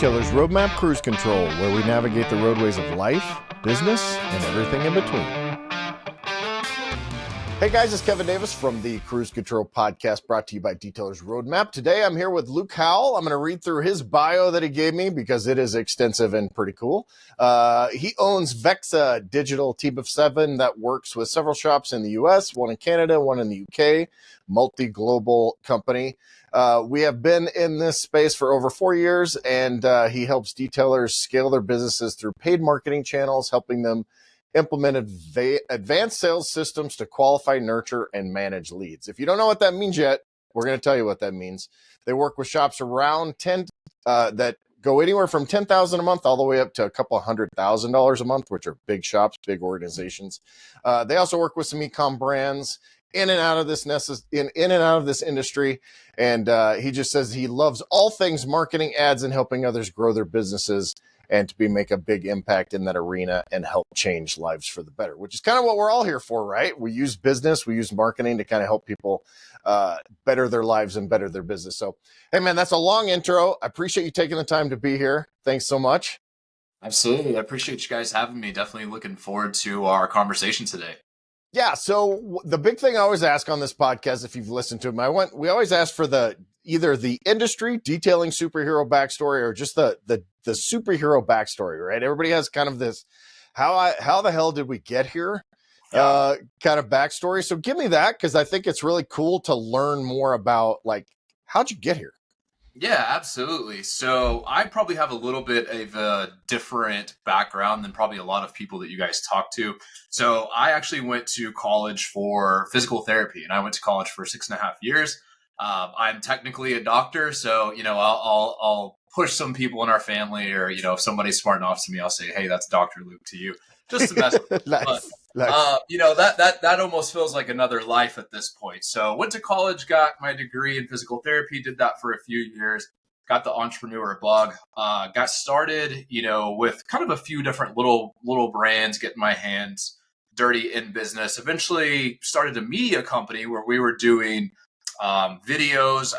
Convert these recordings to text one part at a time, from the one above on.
Detailer's Roadmap Cruise Control, where we navigate the roadways of life, business, and everything in between. Hey guys, it's Kevin Davis from the Cruise Control Podcast, brought to you by Detailer's Roadmap. Today I'm here with Luke Howell. I'm going to read through his bio that he gave me because it is extensive and pretty cool. He owns Vexa Digital Team of 7 that works with several shops in the US, one in Canada, one in the UK, multi-global company. We have been in this space for over 4 years, and he helps detailers scale their businesses through paid marketing channels, helping them implement advanced sales systems to qualify, nurture, and manage leads. If you don't know what that means yet, we're going to tell you what that means. They work with shops around 10 that go anywhere from $10,000 a month all the way up to a couple $100,000 a month, which are big shops, big organizations. They also work with some e-com brands in and out of this industry. And he just says he loves all things marketing, ads, and helping others grow their businesses and to make a big impact in that arena and help change lives for the better, which is kind of what we're all here for, right? We use business, we use marketing to kind of help people better their lives and better their business. So, hey man, that's a long intro. I appreciate you taking the time to be here. Thanks so much. Absolutely. I appreciate you guys having me. Definitely looking forward to our conversation today. Yeah. So the big thing I always ask on this podcast, if you've listened to them, we always ask for either the industry detailing superhero backstory or just the superhero backstory, right? Everybody has kind of this, how the hell did we get here? Kind of backstory. So give me that, because I think it's really cool to learn more about, like, how'd you get here? Yeah, absolutely. So I probably have a little bit of a different background than probably a lot of people that you guys talk to. So I actually went to college for physical therapy, and I went to college for 6.5 years. I'm technically a doctor, so I'll push some people in our family, or if somebody's smart enough to me, I'll say, "Hey, that's Dr. Luke to you," just to mess with them. Nice. But that almost feels like another life at this point. So went to college, got my degree in physical therapy, did that for a few years, got the entrepreneur bug, got started, with kind of a few different little brands, getting my hands dirty in business. Eventually started a media company where we were doing videos.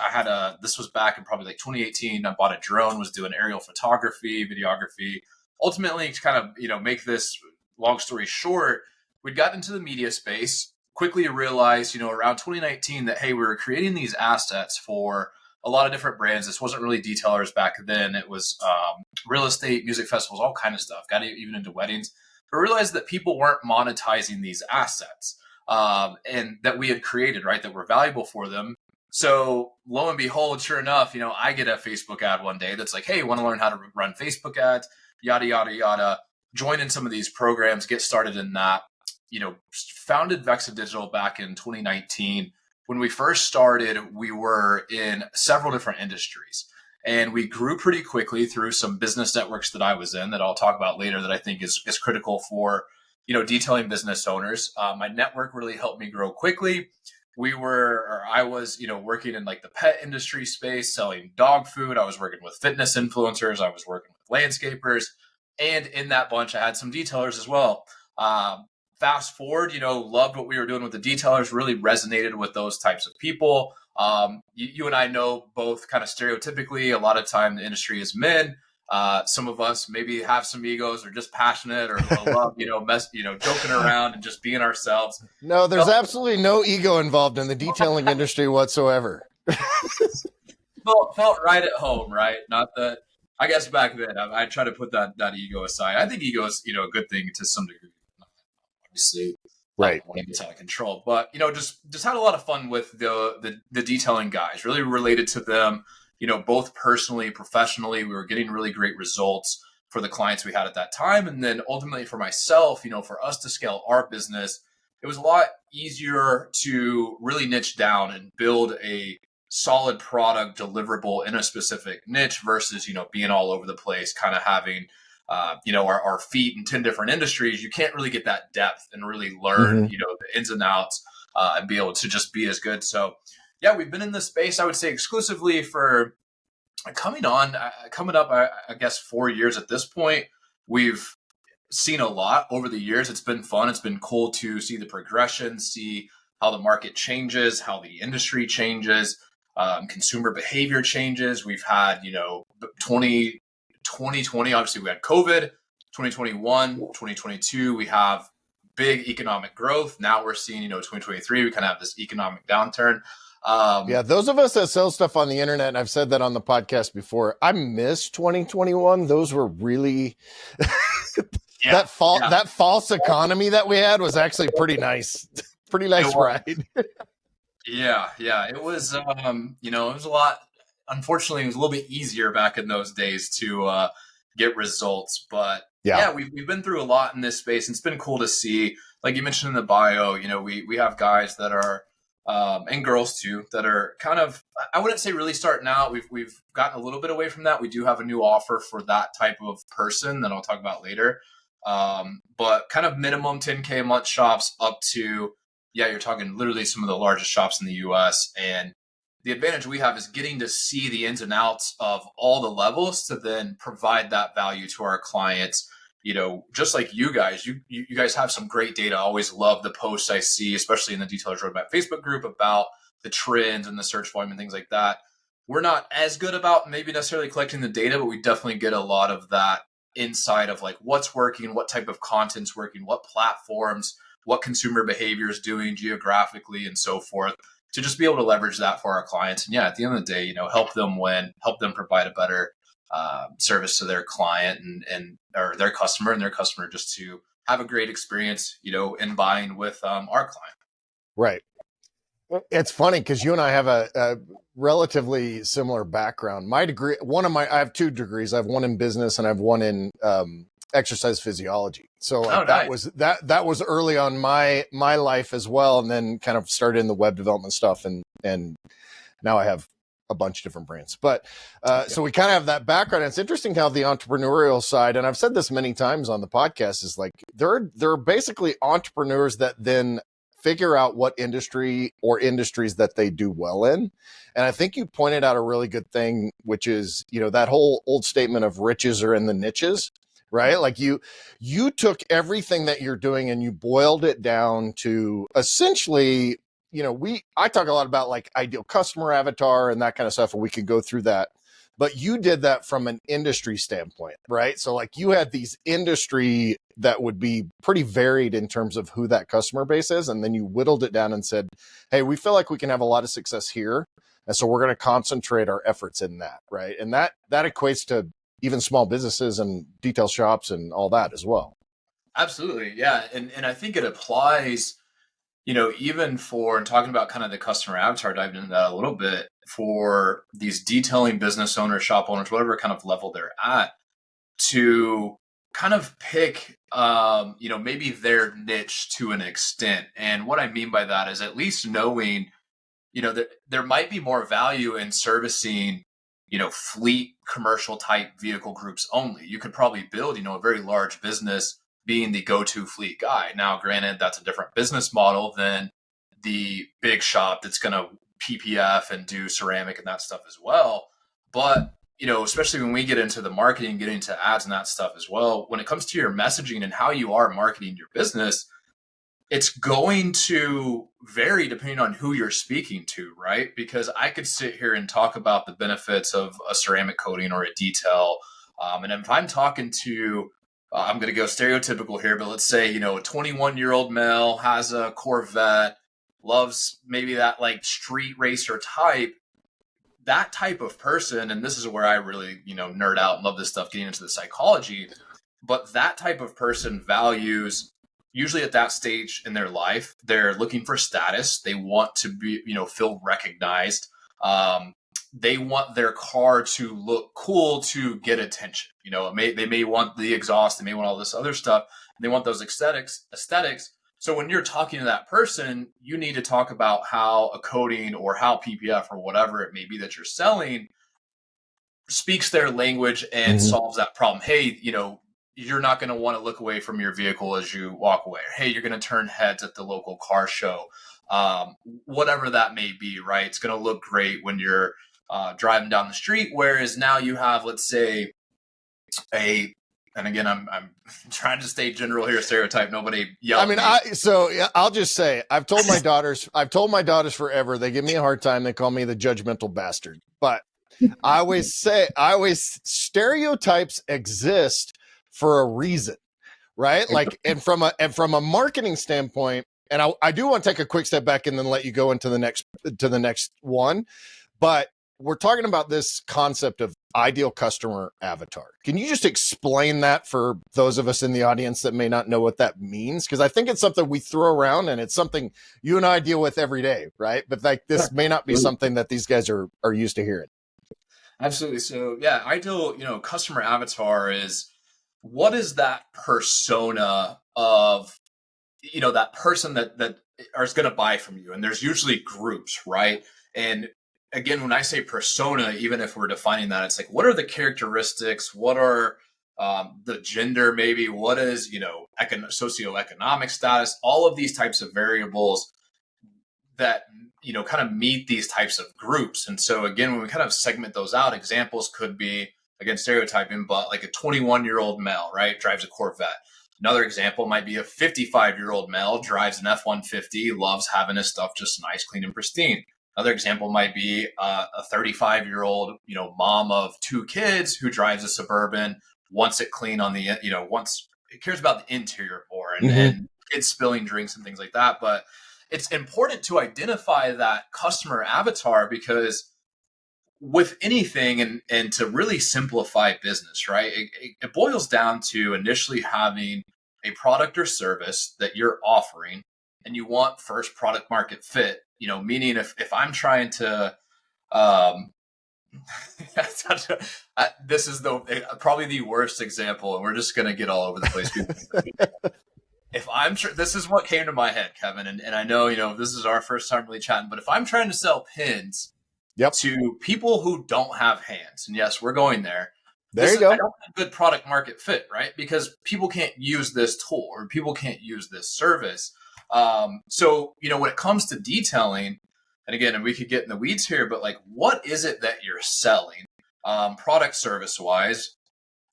This was back in probably like 2018. I bought a drone, was doing aerial photography, videography. Ultimately, to kind of, make this long story short, we'd gotten into the media space, quickly realized, around 2019 that, hey, we were creating these assets for a lot of different brands. This wasn't really detailers back then. It was real estate, music festivals, all kind of stuff. Got even into weddings. But realized that people weren't monetizing these assets and that we had created, right, that were valuable for them. So lo and behold, sure enough, I get a Facebook ad one day that's like, hey, want to learn how to run Facebook ads, yada, yada, yada. Join in some of these programs, get started in that. Founded Vexa Digital back in 2019. When we first started, we were in several different industries, and we grew pretty quickly through some business networks that I was in that I'll talk about later that I think is critical for, detailing business owners. My network really helped me grow quickly. I was, working in like the pet industry space, selling dog food. I was working with fitness influencers. I was working with landscapers. And in that bunch, I had some detailers as well. Fast forward, loved what we were doing with the detailers, really resonated with those types of people. You and I know both kind of stereotypically, a lot of time the industry is men. Some of us maybe have some egos or just passionate or love, joking around and just being ourselves. No, there's absolutely no ego involved in the detailing industry whatsoever. Felt right at home, right? Not that, I guess back then I try to put that ego aside. I think ego is, a good thing to some degree. Obviously, right, when it gets out of control, but just had a lot of fun with the detailing guys. Really related to them, both personally, professionally. We were getting really great results for the clients we had at that time, and then ultimately for myself, for us to scale our business, it was a lot easier to really niche down and build a solid product deliverable in a specific niche versus being all over the place, kind of having our feet in 10 different industries. You can't really get that depth and really learn, the ins and outs and be able to just be as good. So yeah, we've been in this space, I would say exclusively for coming up, I guess 4 years at this point. We've seen a lot over the years. It's been fun. It's been cool to see the progression, see how the market changes, how the industry changes, consumer behavior changes. We've had, 2020, obviously we had COVID, 2021, 2022, we have big economic growth. Now we're seeing, 2023, we kind of have this economic downturn. Yeah, those of us that sell stuff on the internet, and I've said that on the podcast before, I miss 2021. Those were really Yeah, that false economy that we had was actually pretty nice. Pretty nice ride. Yeah, it was it was a lot. Unfortunately, it was a little bit easier back in those days to get results, but yeah, we've been through a lot in this space, and it's been cool to see. Like you mentioned in the bio, we have guys that are and girls too that are kind of, I wouldn't say really starting out. We've gotten a little bit away from that. We do have a new offer for that type of person that I'll talk about later. But kind of minimum 10K a month shops up to, yeah, you're talking literally some of the largest shops in the US. And the advantage we have is getting to see the ins and outs of all the levels to then provide that value to our clients. Just like you guys, you guys have some great data. I always love the posts I see, especially in the Detailers Roadmap Facebook group, about the trends and the search volume and things like that. We're not as good about maybe necessarily collecting the data, but we definitely get a lot of that insight of like what's working, what type of content's working, what platforms, what consumer behavior is doing geographically, and so forth, to just be able to leverage that for our clients. And yeah, at the end of the day, help them win, help them provide a better service to their client and or their customer, and their customer just to have a great experience, in buying with our client. Right. It's funny because you and I have a relatively similar background. My degree, I have two degrees. I have one in business and I have one in exercise physiology. So Nice. that was early on my life as well, and then kind of started in the web development stuff, and now I have a bunch of different brands. But so we kind of have that background. It's interesting how the entrepreneurial side, and I've said this many times on the podcast, is like there are basically entrepreneurs that then figure out what industry or industries that they do well in. And I think you pointed out a really good thing, which is, that whole old statement of riches are in the niches, right? Like you took everything that you're doing and you boiled it down to essentially, I talk a lot about like ideal customer avatar and that kind of stuff, and we could go through that. But you did that from an industry standpoint, right? So like you had these industry that would be pretty varied in terms of who that customer base is. And then you whittled it down and said, hey, we feel like we can have a lot of success here. And so we're going to concentrate our efforts in that, right? And that equates to even small businesses and detail shops and all that as well. Absolutely. Yeah. And I think it applies, even for, and talking about kind of the customer avatar, diving into that a little bit, for these detailing business owners, shop owners, whatever kind of level they're at, to kind of pick, maybe their niche to an extent. And what I mean by that is at least knowing, that there might be more value in servicing, fleet commercial type vehicle groups only. You could probably build, a very large business being the go-to fleet guy. Now, granted, that's a different business model than the big shop that's going to PPF and do ceramic and that stuff as well. But, especially when we get into the marketing, get into ads and that stuff as well, when it comes to your messaging and how you are marketing your business, it's going to vary depending on who you're speaking to, right? Because I could sit here and talk about the benefits of a ceramic coating or a detail. And if I'm talking to, I'm going to go stereotypical here, but let's say, a 21-year-old male has a Corvette, loves maybe that like street racer type, that type of person. And this is where I really, nerd out and love this stuff, getting into the psychology. But that type of person values, usually at that stage in their life, they're looking for status. They want to be, feel recognized. They want their car to look cool to get attention. They may want the exhaust, they may want all this other stuff. They want those aesthetics. So when you're talking to that person, you need to talk about how a coating or how PPF or whatever it may be that you're selling speaks their language and solves that problem. Hey, you're not going to want to look away from your vehicle as you walk away. Hey, you're going to turn heads at the local car show. Whatever that may be, right? It's going to look great when you're driving down the street. Whereas now you have, let's say, and again, I'm trying to stay general here, stereotype. Nobody yell. I mean, I'll just say, I've told my daughters forever, they give me a hard time. They call me the judgmental bastard, but stereotypes exist for a reason, right? Like, and from a marketing standpoint, and I do want to take a quick step back and then let you go into the next one, but we're talking about this concept of ideal customer avatar. Can you just explain that for those of us in the audience that may not know what that means? Because I think it's something we throw around and it's something you and I deal with every day, right? But like this may not be something that these guys are used to hearing. Absolutely. So yeah, ideal, customer avatar is, what is that persona of, that person that is going to buy from you? And there's usually groups, right? And again, when I say persona, even if we're defining that, it's like, what are the characteristics? What are the gender, maybe? What is, socioeconomic status? All of these types of variables that kind of meet these types of groups. And so again, when we kind of segment those out, examples could be, again, stereotyping, but like a 21-year-old male, right, drives a Corvette. Another example might be a 55-year-old male drives an F-150, loves having his stuff just nice, clean, and pristine. Another example might be a 35-year-old, mom of 2 kids who drives a Suburban, wants it clean on the, wants, it cares about the interior more, and kids spilling drinks and things like that. But it's important to identify that customer avatar, because with anything, and to really simplify business, right, it boils down to initially having a product or service that you're offering, and you want first product market fit, meaning if I'm trying to, this is probably the worst example, and we're just going to get all over the place. If I'm this is what came to my head, Kevin, and I know, this is our first time really chatting, but if I'm trying to sell pins to people who don't have hands, and yes, we're going there. There you go. I don't have good product market fit, right? Because people can't use this tool, or people can't use this service. So, when it comes to detailing, and again, and we could get in the weeds here, but like, what is it that you're selling, product service wise?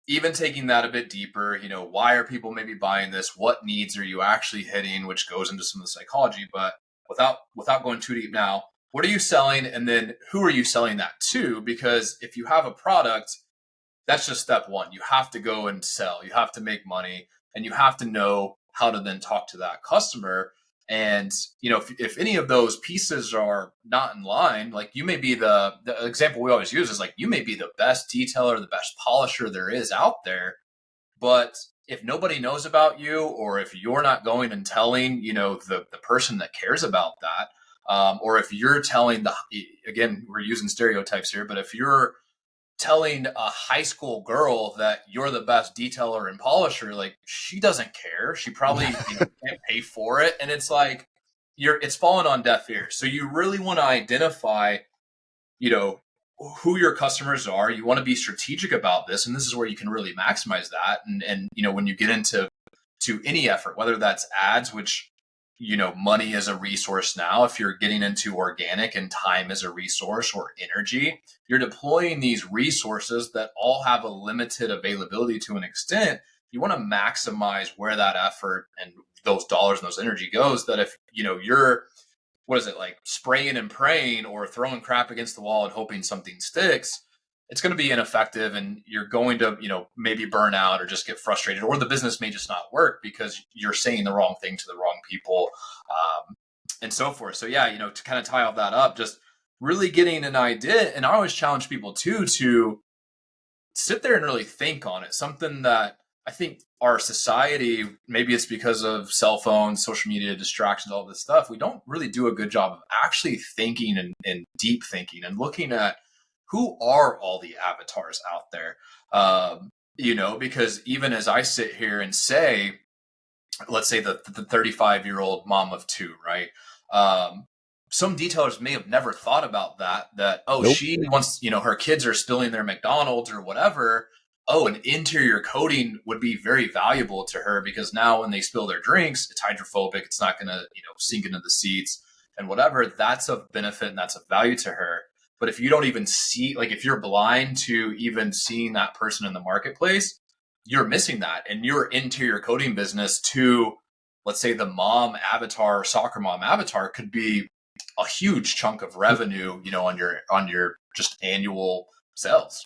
Even taking that a bit deeper, why are people maybe buying this? What needs are you actually hitting? Which goes into some of the psychology, but without going too deep now, what are you selling? And then who are you selling that to? Because if you have a product, that's just step one. You have to go and sell, you have to make money, and you have to know how to then talk to that customer. And, if any of those pieces are not in line, like, you may be the example we always use is like, you may be the best detailer, the best polisher there is out there. But if nobody knows about you, or if you're not going and telling, the person that cares about that, or if you're telling again, we're using stereotypes here, but if you're telling a high school girl that you're the best detailer and polisher, like, she doesn't care. She probably can't pay for it. And it's like, it's falling on deaf ears. So you really want to identify, who your customers are. You want to be strategic about this. And this is where you can really maximize that. And when you get into any effort, whether that's ads, which, money is a resource now. If you're getting into organic and time is a resource, or energy, you're deploying these resources that all have a limited availability to an extent. You want to maximize where that effort and those dollars and those energy goes. That if, you're, what is it, like spraying and praying, or throwing crap against the wall and hoping something sticks, it's going to be ineffective, and you're going to, maybe burn out or just get frustrated, or the business may just not work because you're saying the wrong thing to the wrong people, and so forth. So yeah, to kind of tie all that up, just really getting an idea. And I always challenge people too, to sit there and really think on it. Something that I think our society, maybe it's because of cell phones, social media, distractions, all this stuff, we don't really do a good job of actually thinking and deep thinking and looking at who are all the avatars out there. Because even as I sit here and say, let's say the 35-year-old mom of 2, right? Some detailers may have never thought about that, nope. She wants, her kids are spilling their McDonald's or whatever. An interior coating would be very valuable to her, because now when they spill their drinks, it's hydrophobic. It's not going to, sink into the seats and whatever. That's a benefit and that's a value to her. But if you don't even see, like, if you're blind to even seeing that person in the marketplace, you're missing that. And your interior coating business to, let's say, the mom avatar, soccer mom avatar, could be a huge chunk of revenue, on your just annual sales.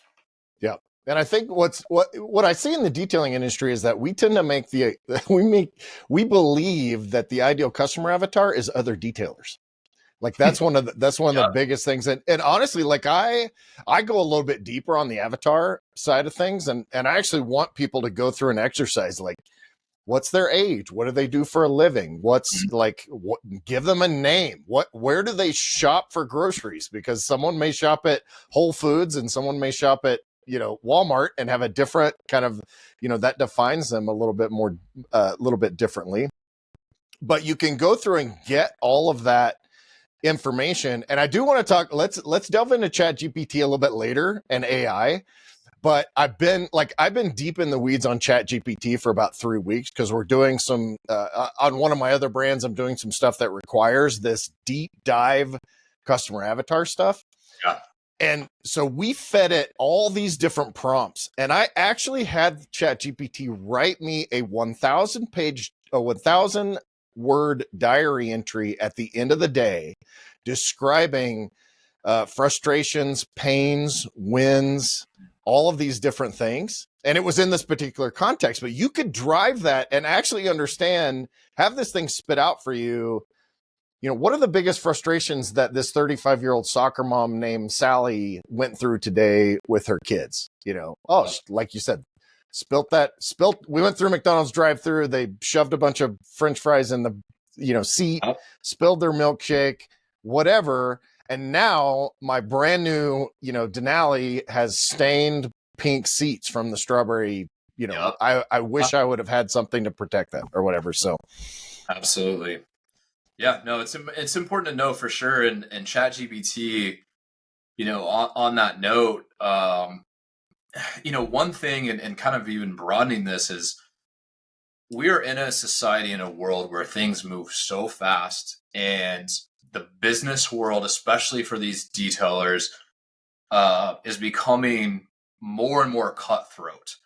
Yeah. And I think what I see in the detailing industry is that we tend to make we believe that the ideal customer avatar is other detailers. Like that's one of the biggest things. And honestly, like I go a little bit deeper on the avatar side of things, and I actually want people to go through an exercise like, what's their age? What do they do for a living? What's like, give them a name. Where do they shop for groceries? Because someone may shop at Whole Foods and someone may shop at, Walmart and have a different kind of, that defines them a little bit more, a little bit differently. But you can go through and get all of that information. And I do want to talk, let's delve into Chat GPT a little bit later and AI. But I've been deep in the weeds on Chat GPT for about 3 weeks because we're doing some on one of my other brands. I'm doing some stuff that requires this deep dive customer avatar stuff. Yeah. And so we fed it all these different prompts, and I actually had Chat GPT write me a 1,000 word diary entry at the end of the day describing frustrations, pains, wins, all of these different things. And it was in this particular context, but you could drive that and actually understand, have this thing spit out for you. What are the biggest frustrations that this 35-year-old soccer mom named Sally went through today with her kids? Like you said, we went through McDonald's drive-through. They shoved a bunch of French fries in the, seat, spilled their milkshake, whatever. And now my brand new, Denali has stained pink seats from the strawberry. I wish I would have had something to protect that or whatever. So absolutely. Yeah, no, it's important to know for sure. And ChatGPT, on that note, one thing and kind of even broadening this is we are in a society, in a world where things move so fast, and the business world, especially for these detailers, is becoming more and more cutthroat.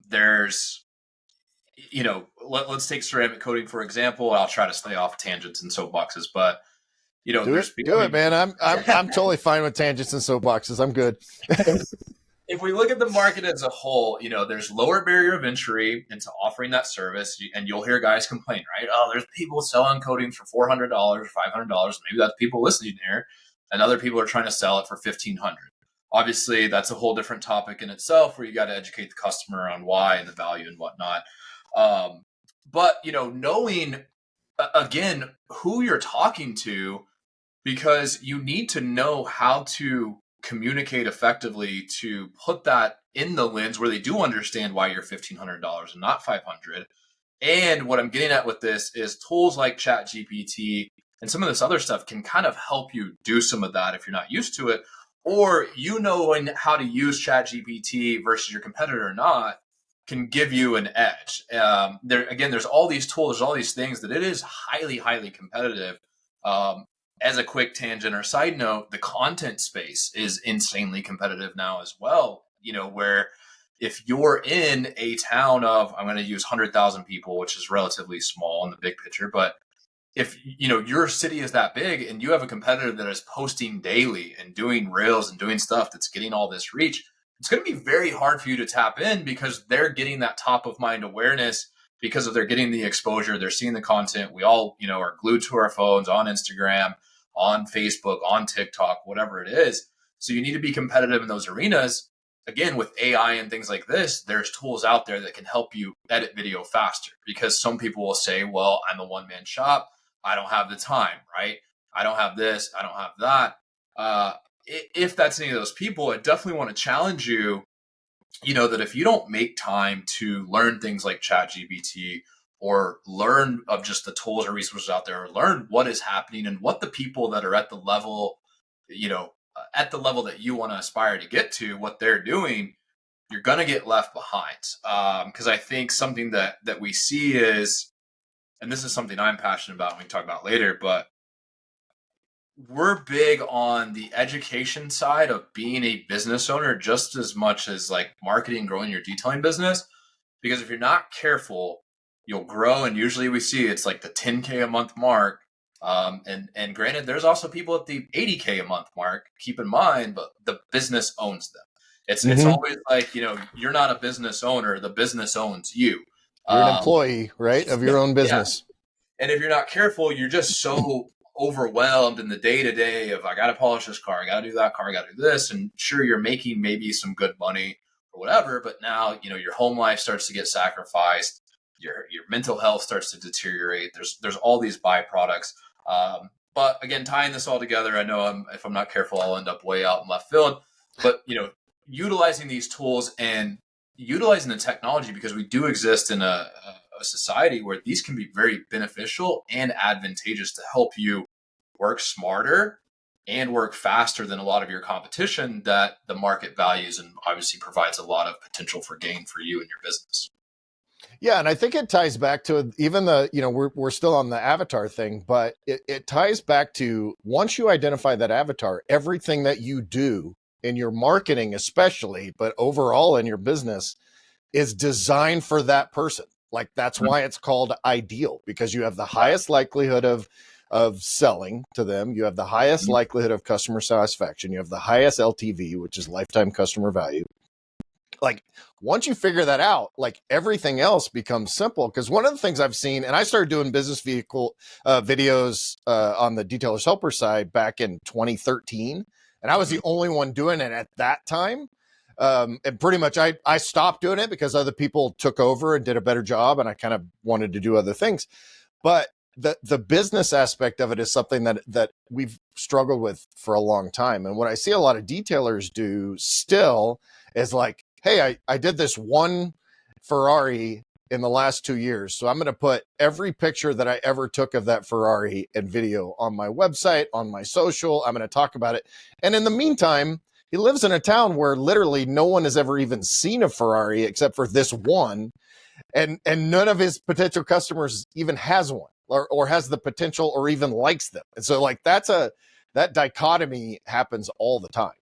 There's let's take ceramic coating for example. I'll try to stay off tangents and soapboxes, but do it, man. I'm totally fine with tangents and soapboxes. I'm good. If we look at the market as a whole, there's lower barrier of entry into offering that service, and you'll hear guys complain, right? Oh, there's people selling coatings for $400, $500. Maybe that's people listening here, and other people are trying to sell it for $1,500. Obviously, that's a whole different topic in itself, where you got to educate the customer on why and the value and whatnot. But knowing again who you're talking to, because you need to know how to communicate effectively to put that in the lens where they do understand why you're $1,500 and not $500. And what I'm getting at with this is tools like ChatGPT and some of this other stuff can kind of help you do some of that if you're not used to it, or knowing how to use ChatGPT versus your competitor or not can give you an edge. There's all these tools, there's all these things that it is highly, highly competitive. As a quick tangent or side note, the content space is insanely competitive now as well. Where if you're in a town of, I'm going to use 100,000 people, which is relatively small in the big picture, but if your city is that big and you have a competitor that is posting daily and doing reels and doing stuff that's getting all this reach, it's going to be very hard for you to tap in because they're getting that top of mind awareness because they're getting the exposure, they're seeing the content. We all, are glued to our phones on Instagram, on Facebook, on TikTok, whatever it is. So you need to be competitive in those arenas. Again, with AI and things like this, there's tools out there that can help you edit video faster, because some people will say, well, I'm a one-man shop. I don't have the time, right? I don't have this. I don't have that. If that's any of those people, I definitely want to challenge you, that if you don't make time to learn things like ChatGPT or learn of just the tools or resources out there, or learn what is happening and what the people that are at the level, at the level that you want to aspire to get to, what they're doing, you're going to get left behind. Because I think something that we see is, and this is something I'm passionate about and we can talk about later, but we're big on the education side of being a business owner just as much as like marketing, growing your detailing business. Because if you're not careful, you'll grow. And usually we see it's like the 10K a month mark. And granted, there's also people at the 80K a month mark. Keep in mind, but the business owns them. It's Mm-hmm. always like, you're not a business owner; the business owns you. You're an Um, employee, right, of your own yeah, business. and if you're not careful, you're just so overwhelmed in the day to day of, I got to polish this car, I got to do that car, I got to do this. And sure, you're making maybe some good money or whatever, but now, your home life starts to get sacrificed. Your mental health starts to deteriorate. There's all these byproducts. But again, tying this all together, I know if I'm not careful, I'll end up way out in left field. But, utilizing these tools and utilizing the technology, because we do exist in a society where these can be very beneficial and advantageous to help you work smarter and work faster than a lot of your competition that the market values, and obviously provides a lot of potential for gain for you and your business. Yeah, and I think it ties back to even we're still on the avatar thing, but it ties back to once you identify that avatar, everything that you do in your marketing, especially, but overall in your business, is designed for that person. Like that's why it's called ideal, because you have the highest likelihood of selling to them. You have the highest likelihood of customer satisfaction. You have the highest LTV, which is lifetime customer value. Like once you figure that out, like everything else becomes simple. Because one of the things I've seen, and I started doing business vehicle videos on the Detailers Helper side back in 2013, and I was the only one doing it at that time. And pretty much I stopped doing it because other people took over and did a better job, and I kind of wanted to do other things. But the business aspect of it is something that we've struggled with for a long time. And what I see a lot of detailers do still is like, hey, I did this one Ferrari in the last 2 years. So I'm going to put every picture that I ever took of that Ferrari and video on my website, on my social. I'm going to talk about it. And in the meantime, he lives in a town where literally no one has ever even seen a Ferrari except for this one. And none of his potential customers even has one or has the potential or even likes them. And so like that dichotomy happens all the time.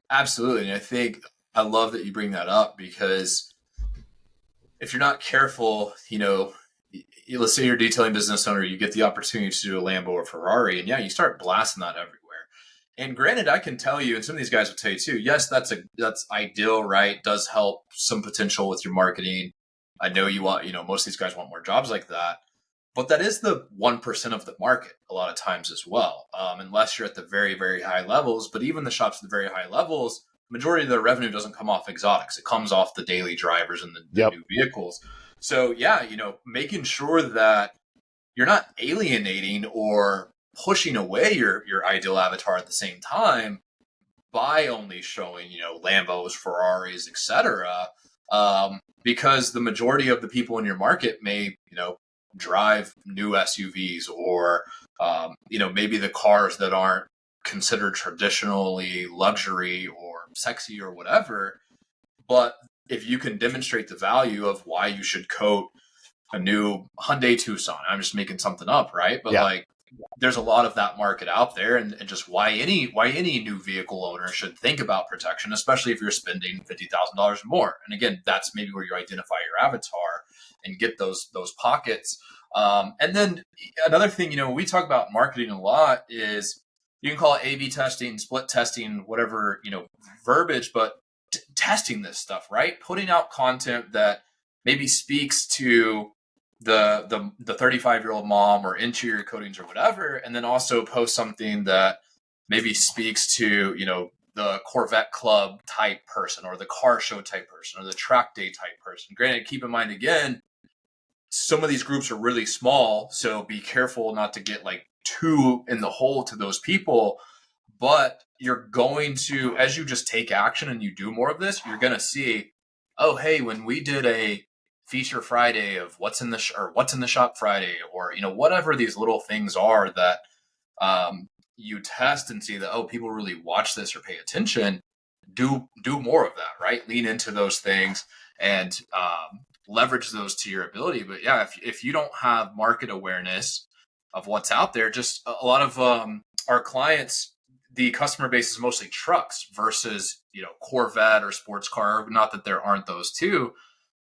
Absolutely. And I think I love that you bring that up, because if you're not careful, let's say you're a detailing business owner, you get the opportunity to do a Lambo or Ferrari, and yeah, you start blasting that everywhere. And granted, I can tell you, and some of these guys will tell you too, yes, that's ideal, right? Does help some potential with your marketing. I know you want, most of these guys want more jobs like that, but that is the 1% of the market a lot of times as well. Unless you're at the very, very high levels, but even the shops at the very high levels, majority of their revenue doesn't come off exotics. It comes off the daily drivers and the new vehicles. So yeah, making sure that you're not alienating or pushing away your ideal avatar at the same time by only showing, Lambos, Ferraris, etc. Because the majority of the people in your market may, drive new SUVs or, maybe the cars that aren't considered traditionally luxury or sexy or whatever. But if you can demonstrate the value of why you should coat a new Hyundai Tucson, I'm just making something up, right? But like, there's a lot of that market out there, and just why any new vehicle owner should think about protection, especially if you're spending $50,000 or more. And again, that's maybe where you identify your avatar and get those pockets. And then another thing, when we talk about marketing a lot, is you can call it A/B testing, split testing, whatever verbiage, but testing this stuff, right? Putting out content that maybe speaks to the 35-year-old mom or interior coatings or whatever, and then also post something that maybe speaks to the Corvette club type person, or the car show type person, or the track day type person. Granted, keep in mind again, some of these groups are really small, so be careful not to get like too in the hole to those people. But you're going to, as you just take action and you do more of this, you're going to see, oh, hey, when we did a feature Friday of what's in the or what's in the shop Friday, or whatever these little things are that you test and see that, oh, people really watch this or pay attention. Do more of that, right? Lean into those things and leverage those to your ability. But yeah, if you don't have market awareness of what's out there, just a lot of our clients, the customer base is mostly trucks versus Corvette or sports car. Not that there aren't those too,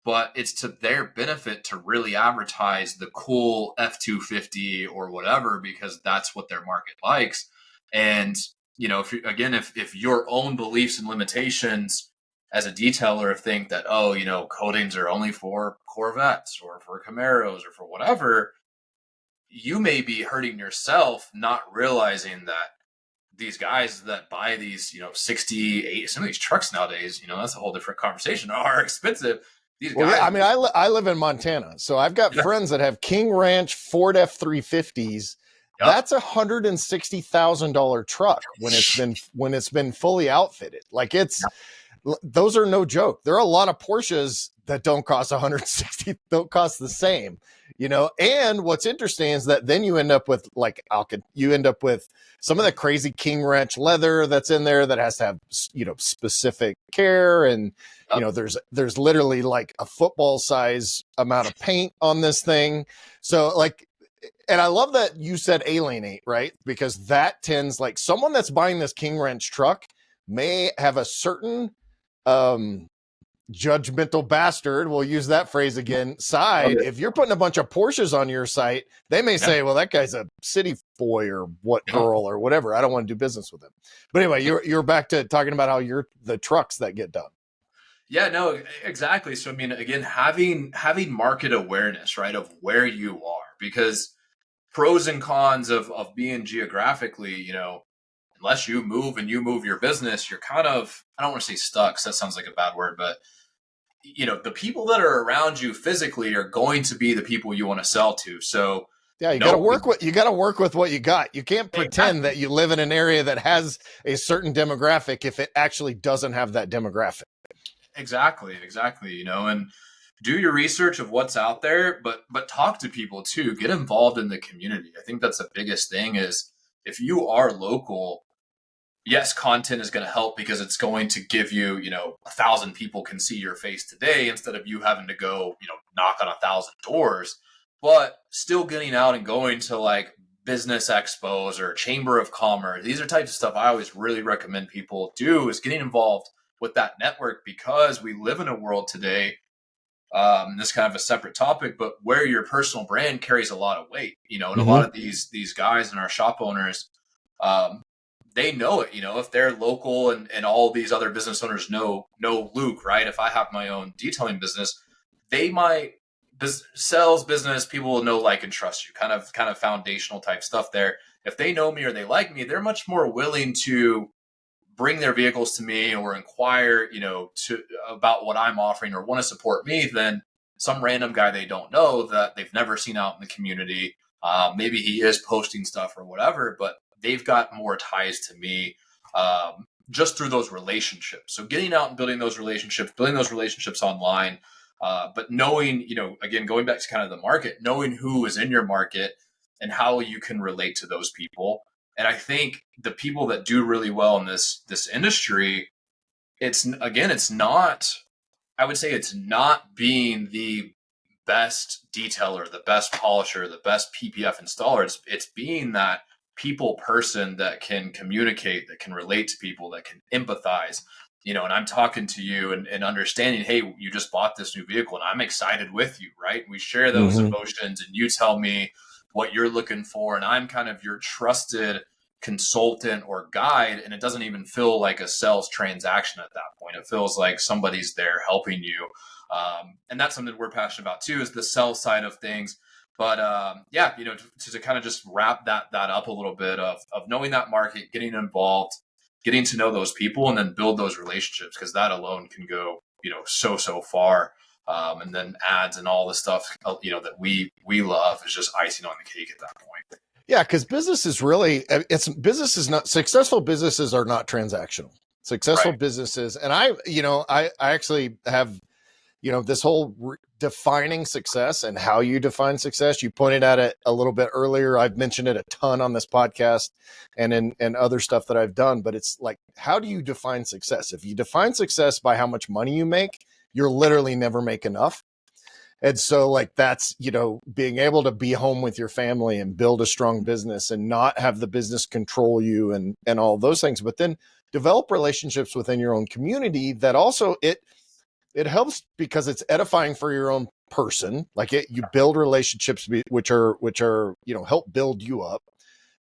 but it's to their benefit to really advertise the cool F-250 or whatever, because that's what their market likes. And, if your own beliefs and limitations as a detailer think that, coatings are only for Corvettes or for Camaros or for whatever, you may be hurting yourself, not realizing that these guys that buy these, 68, some of these trucks nowadays, that's a whole different conversation, are expensive. These Well, guys. yeah, I mean, I live in Montana, so I've got friends that have King Ranch Ford F-350s. Yep. That's $160,000 truck when it's been fully outfitted. Like those are no joke. There are a lot of Porsches that don't cost 160, don't cost the same, And what's interesting is that then you end up with some of the crazy King Ranch leather that's in there that has to have, specific care. And, there's literally like a football size amount of paint on this thing. So and I love that you said alienate, right? Because that tends, like, someone that's buying this King Ranch truck may have a certain judgmental bastard, we'll use that phrase again, side. If you're putting a bunch of Porsches on your site, they may say, well, that guy's a city boy or what girl or whatever. I don't want to do business with him. But anyway, you're back to talking about how you're the trucks that get done. Yeah, no, exactly. So, I mean, again, having market awareness, right, of where you are, because pros and cons of being geographically, unless you move and you move your business, you're kind of, I don't want to say stuck, 'cause that sounds like a bad word, but the people that are around you physically are going to be the people you want to sell to. So yeah, you got to work with what you got. You can't pretend that you live in an area that has a certain demographic if it actually doesn't have that demographic. Exactly. And do your research of what's out there, but talk to people too. Get involved in the community. I think that's the biggest thing is if you are local, yes, content is going to help because it's going to give you, 1,000 people can see your face today instead of you having to go, knock on 1,000 doors, but still getting out and going to like business expos or chamber of commerce. These are types of stuff I always really recommend people do, is getting involved with that network, because we live in a world today. This is kind of a separate topic, but where your personal brand carries a lot of weight, and a lot of these guys and our shop owners, they know it, if they're local and all these other business owners know Luke, right? If I have my own detailing business, they might sales business, people will know, like, and trust you, kind of foundational type stuff there. If they know me or they like me, they're much more willing to bring their vehicles to me or inquire, about what I'm offering or want to support me than some random guy they don't know that they've never seen out in the community. Maybe he is posting stuff or whatever, but they've got more ties to me just through those relationships. So getting out and building those relationships online, but knowing, again, going back to kind of the market, knowing who is in your market and how you can relate to those people. And I think the people that do really well in this industry, it's not, I would say it's not being the best detailer, the best polisher, the best PPF installer. It's being that people person that can communicate, that can relate to people, that can empathize, and I'm talking to you and understanding, hey, you just bought this new vehicle and I'm excited with you, right? We share those emotions and you tell me what you're looking for, and I'm kind of your trusted consultant or guide, and it doesn't even feel like a sales transaction at that point. It feels like somebody's there helping you, and that's something we're passionate about too, is the sales side of things. But to kind of just wrap that up a little bit of knowing that market, getting involved, getting to know those people, and then build those relationships, because that alone can go so far. And then ads and all the stuff, that we love is just icing on the cake at that point. Yeah, because business is not successful. Businesses are not transactional. Successful businesses, and I actually have, this whole defining success and how you define success. You pointed at it a little bit earlier. I've mentioned it a ton on this podcast and in other stuff that I've done. But it's like, how do you define success? If you define success by how much money you make, you're literally never make enough. And so, like, that's, being able to be home with your family and build a strong business and not have the business control you and all those things, but then develop relationships within your own community that also it helps because it's edifying for your own person. Like you build relationships which are, help build you up,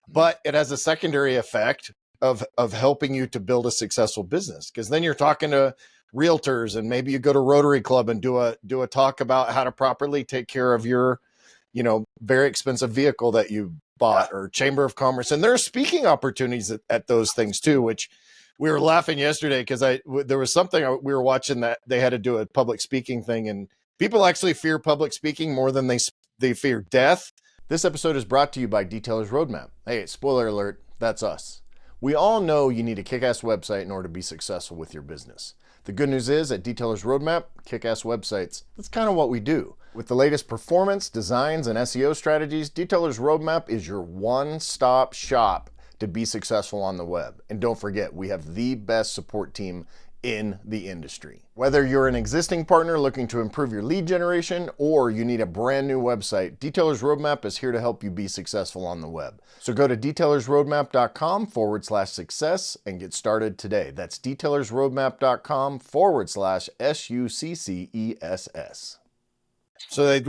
but it has a secondary effect of helping you to build a successful business. Cause then you're talking to realtors, and maybe you go to Rotary Club and do a talk about how to properly take care of your, very expensive vehicle that you bought, or Chamber of Commerce. And there are speaking opportunities at those things too, which we were laughing yesterday because there was something we were watching that they had to do a public speaking thing, and people actually fear public speaking more than they fear death. This episode is brought to you by Detailer's Roadmap. Hey, spoiler alert, that's us. We all know you need a kick-ass website in order to be successful with your business. The good news is, at Detailer's Roadmap, kick-ass websites, that's kind of what we do. With the latest performance, designs, and SEO strategies, Detailer's Roadmap is your one-stop shop to be successful on the web. And don't forget, we have the best support team in the industry. Whether you're an existing partner looking to improve your lead generation, or you need a brand new website, Detailer's Roadmap is here to help you be successful on the web. So go to detailersroadmap.com/success and get started today. That's detailersroadmap.com/SUCCESS. So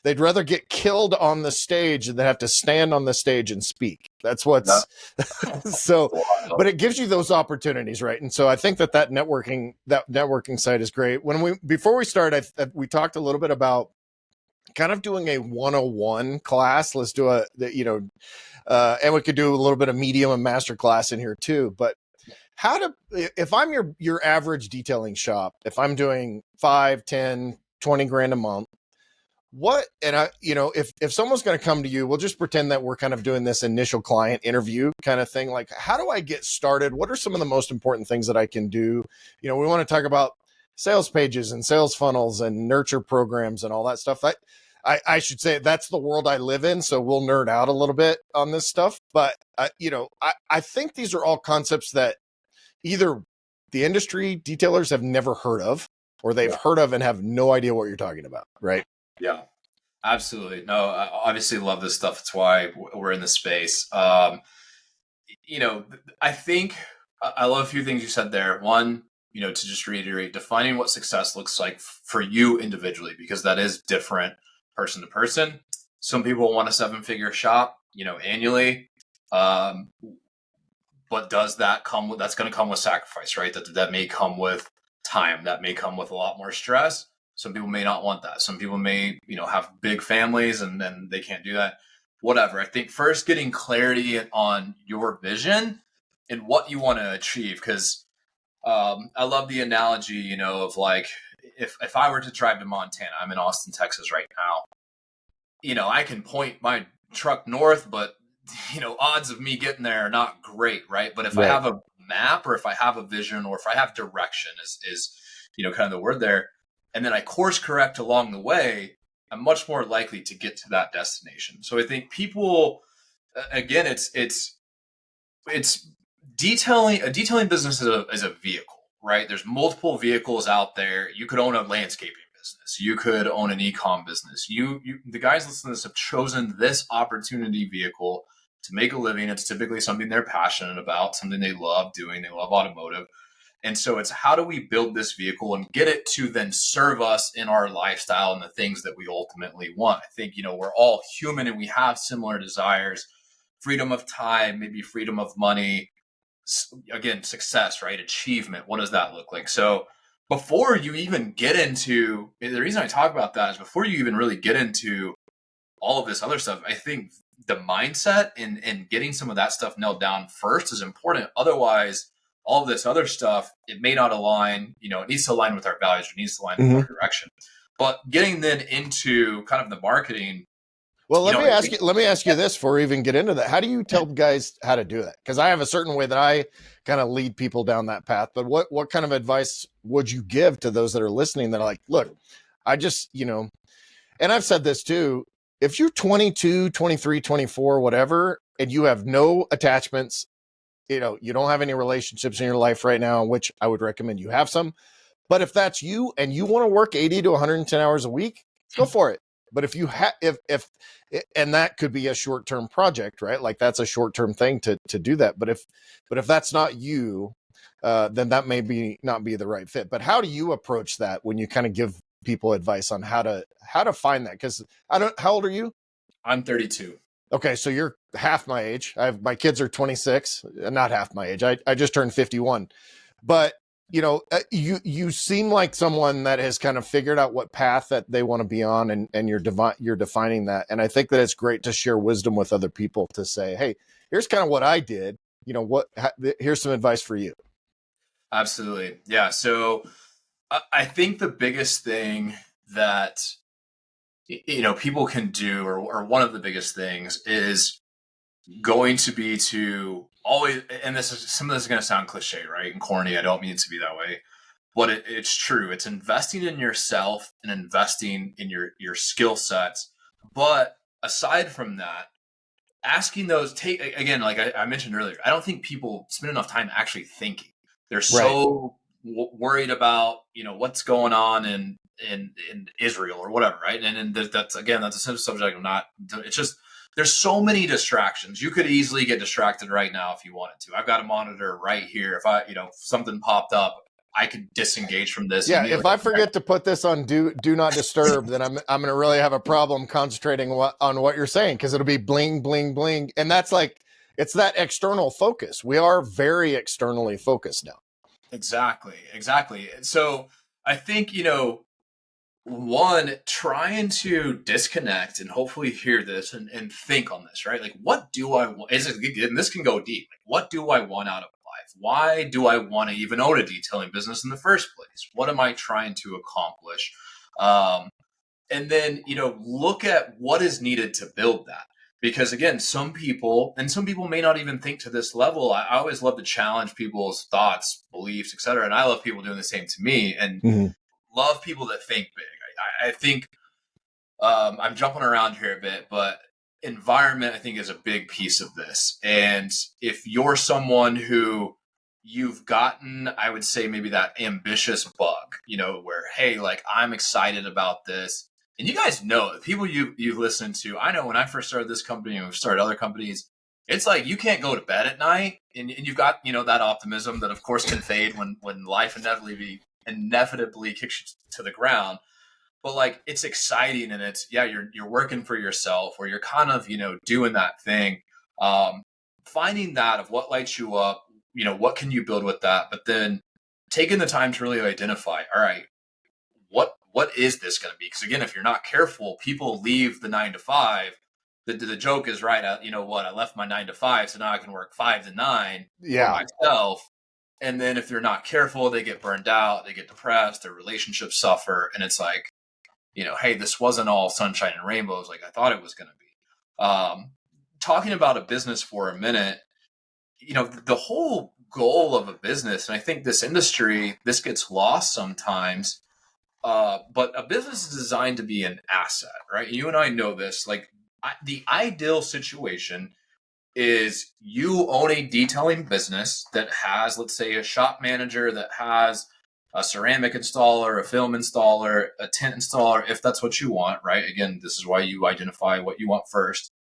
they'd rather get killed on the stage than have to stand on the stage and speak. That's what's so, but it gives you those opportunities, right? And so I think that networking site is great. Before we start, we talked a little bit about kind of doing a 101 class. Let's do and we could do a little bit of medium and master class in here too. But if I'm your average detailing shop, if I'm doing 5, 10, 20 grand a month, if someone's going to come to you, we'll just pretend that we're kind of doing this initial client interview kind of thing. Like, how do I get started? What are some of the most important things that I can do? We want to talk about sales pages and sales funnels and nurture programs and all that stuff. I should say that's the world I live in. So we'll nerd out a little bit on this stuff. But, I think these are all concepts that either the industry detailers have never heard of, or they've heard of and have no idea what you're talking about. Right. Yeah, absolutely. No, I obviously love this stuff. That's why we're in this space. I think I love a few things you said there. One, to just reiterate, defining what success looks like for you individually, because that is different person to person. Some people want a 7-figure shop, annually. But does that that's going to come with sacrifice, right? That may come with time. That may come with a lot more stress. Some people may not want that. Some people may, have big families and then they can't do that. Whatever. I think first getting clarity on your vision and what you want to achieve. Because I love the analogy, of like, if I were to drive to Montana, I'm in Austin, Texas right now. I can point my truck north, but, odds of me getting there are not great, right? But if I have a map, or if I have a vision, or if I have direction is kind of the word there, and then I course correct along the way, I'm much more likely to get to that destination. So I think people, again, it's detailing. A detailing business is a vehicle, right? There's multiple vehicles out there. You could own a landscaping business. You could own an e-com business. The guys listening to this have chosen this opportunity vehicle to make a living. It's typically something they're passionate about, something they love doing. They love automotive. And so it's, how do we build this vehicle and get it to then serve us in our lifestyle and the things that we ultimately want? I think, we're all human and we have similar desires, freedom of time, maybe freedom of money, again, success, right? Achievement. What does that look like? So before you even get into, the reason I talk about that is before you even really get into all of this other stuff, I think the mindset and getting some of that stuff nailed down first is important. Otherwise, all of this other stuff, it may not align, it needs to align with our values, it needs to align with our direction. But getting then into kind of the marketing. Well, let me ask you this before we even get into that. How do you tell guys how to do that? Because I have a certain way that I kind of lead people down that path. But what kind of advice would you give to those that are listening that are like, look, I just, and I've said this too, if you're 22, 23, 24, whatever, and you have no attachments, you don't have any relationships in your life right now, which I would recommend you have some. But if that's you and you want to work 80 to 110 hours a week, go for it. But if you have, and that could be a short-term project, right? Like that's a short-term thing to do that. But if that's not you, then that may not be the right fit. But how do you approach that when you kind of give people advice on how to find that? Because how old are you? I'm 32. Okay, so you're half my age. My kids are 26, not half my age. I just turned 51. But you seem like someone that has kind of figured out what path that they want to be on, and you're defining that. And I think that it's great to share wisdom with other people to say, hey, here's kind of what I did. Here's some advice for you. Absolutely. Yeah. So I think the biggest thing that people can do, or one of the biggest things, is going to be to always, and some of this is going to sound cliche, right, and corny. I don't mean it to be that way, but it's true. It's investing in yourself and investing in your skill sets. But aside from that, asking again, like I mentioned earlier, I don't think people spend enough time actually thinking. They're so worried about what's going on in Israel or whatever, right? And that's a sensitive subject. It's just there's so many distractions. You could easily get distracted right now if you wanted to. I've got a monitor right here. If something popped up, I could disengage from this. Yeah, if I forget to put this on do not disturb, then I'm going to really have a problem concentrating on what you're saying, because it'll be bling, bling, bling. And that's like, it's that external focus. We are very externally focused now. Exactly. So I think, one, trying to disconnect and hopefully hear this and think on this, right? Like, what do I want? And this can go deep. Like, what do I want out of life? Why do I want to even own a detailing business in the first place? What am I trying to accomplish? And then, look at what is needed to build that. Because again, some people may not even think to this level. I always love to challenge people's thoughts, beliefs, etc. And I love people doing the same to me, and love people that think big. I think I'm jumping around here a bit, but environment, I think, is a big piece of this. And if you're someone who you've gotten, I would say, maybe that ambitious bug, where, hey, like, I'm excited about this. And you guys know, the people you've listened to, I know when I first started this company and we've started other companies, it's like you can't go to bed at night, and you've got, that optimism that of course can fade when life inevitably kicks you to the ground. But like, it's exciting, and you're working for yourself, or you're kind of, doing that thing. Finding that of what lights you up, what can you build with that? But then taking the time to really identify, all right, what is this going to be? Because again, if you're not careful, people leave the 9 to 5. The joke is, right, I left my 9 to 5, so now I can work 5 to 9 for myself. And then if they're not careful, they get burned out, they get depressed, their relationships suffer, and it's like, hey, this wasn't all sunshine and rainbows like I thought it was going to be. Talking about a business for a minute, the whole goal of a business, and I think this gets lost sometimes, but a business is designed to be an asset, right? You and I know this. Like, the ideal situation is you own a detailing business that has, let's say, a shop manager that has a ceramic installer, a film installer, a tint installer, if that's what you want, right? Again, this is why you identify what you want first.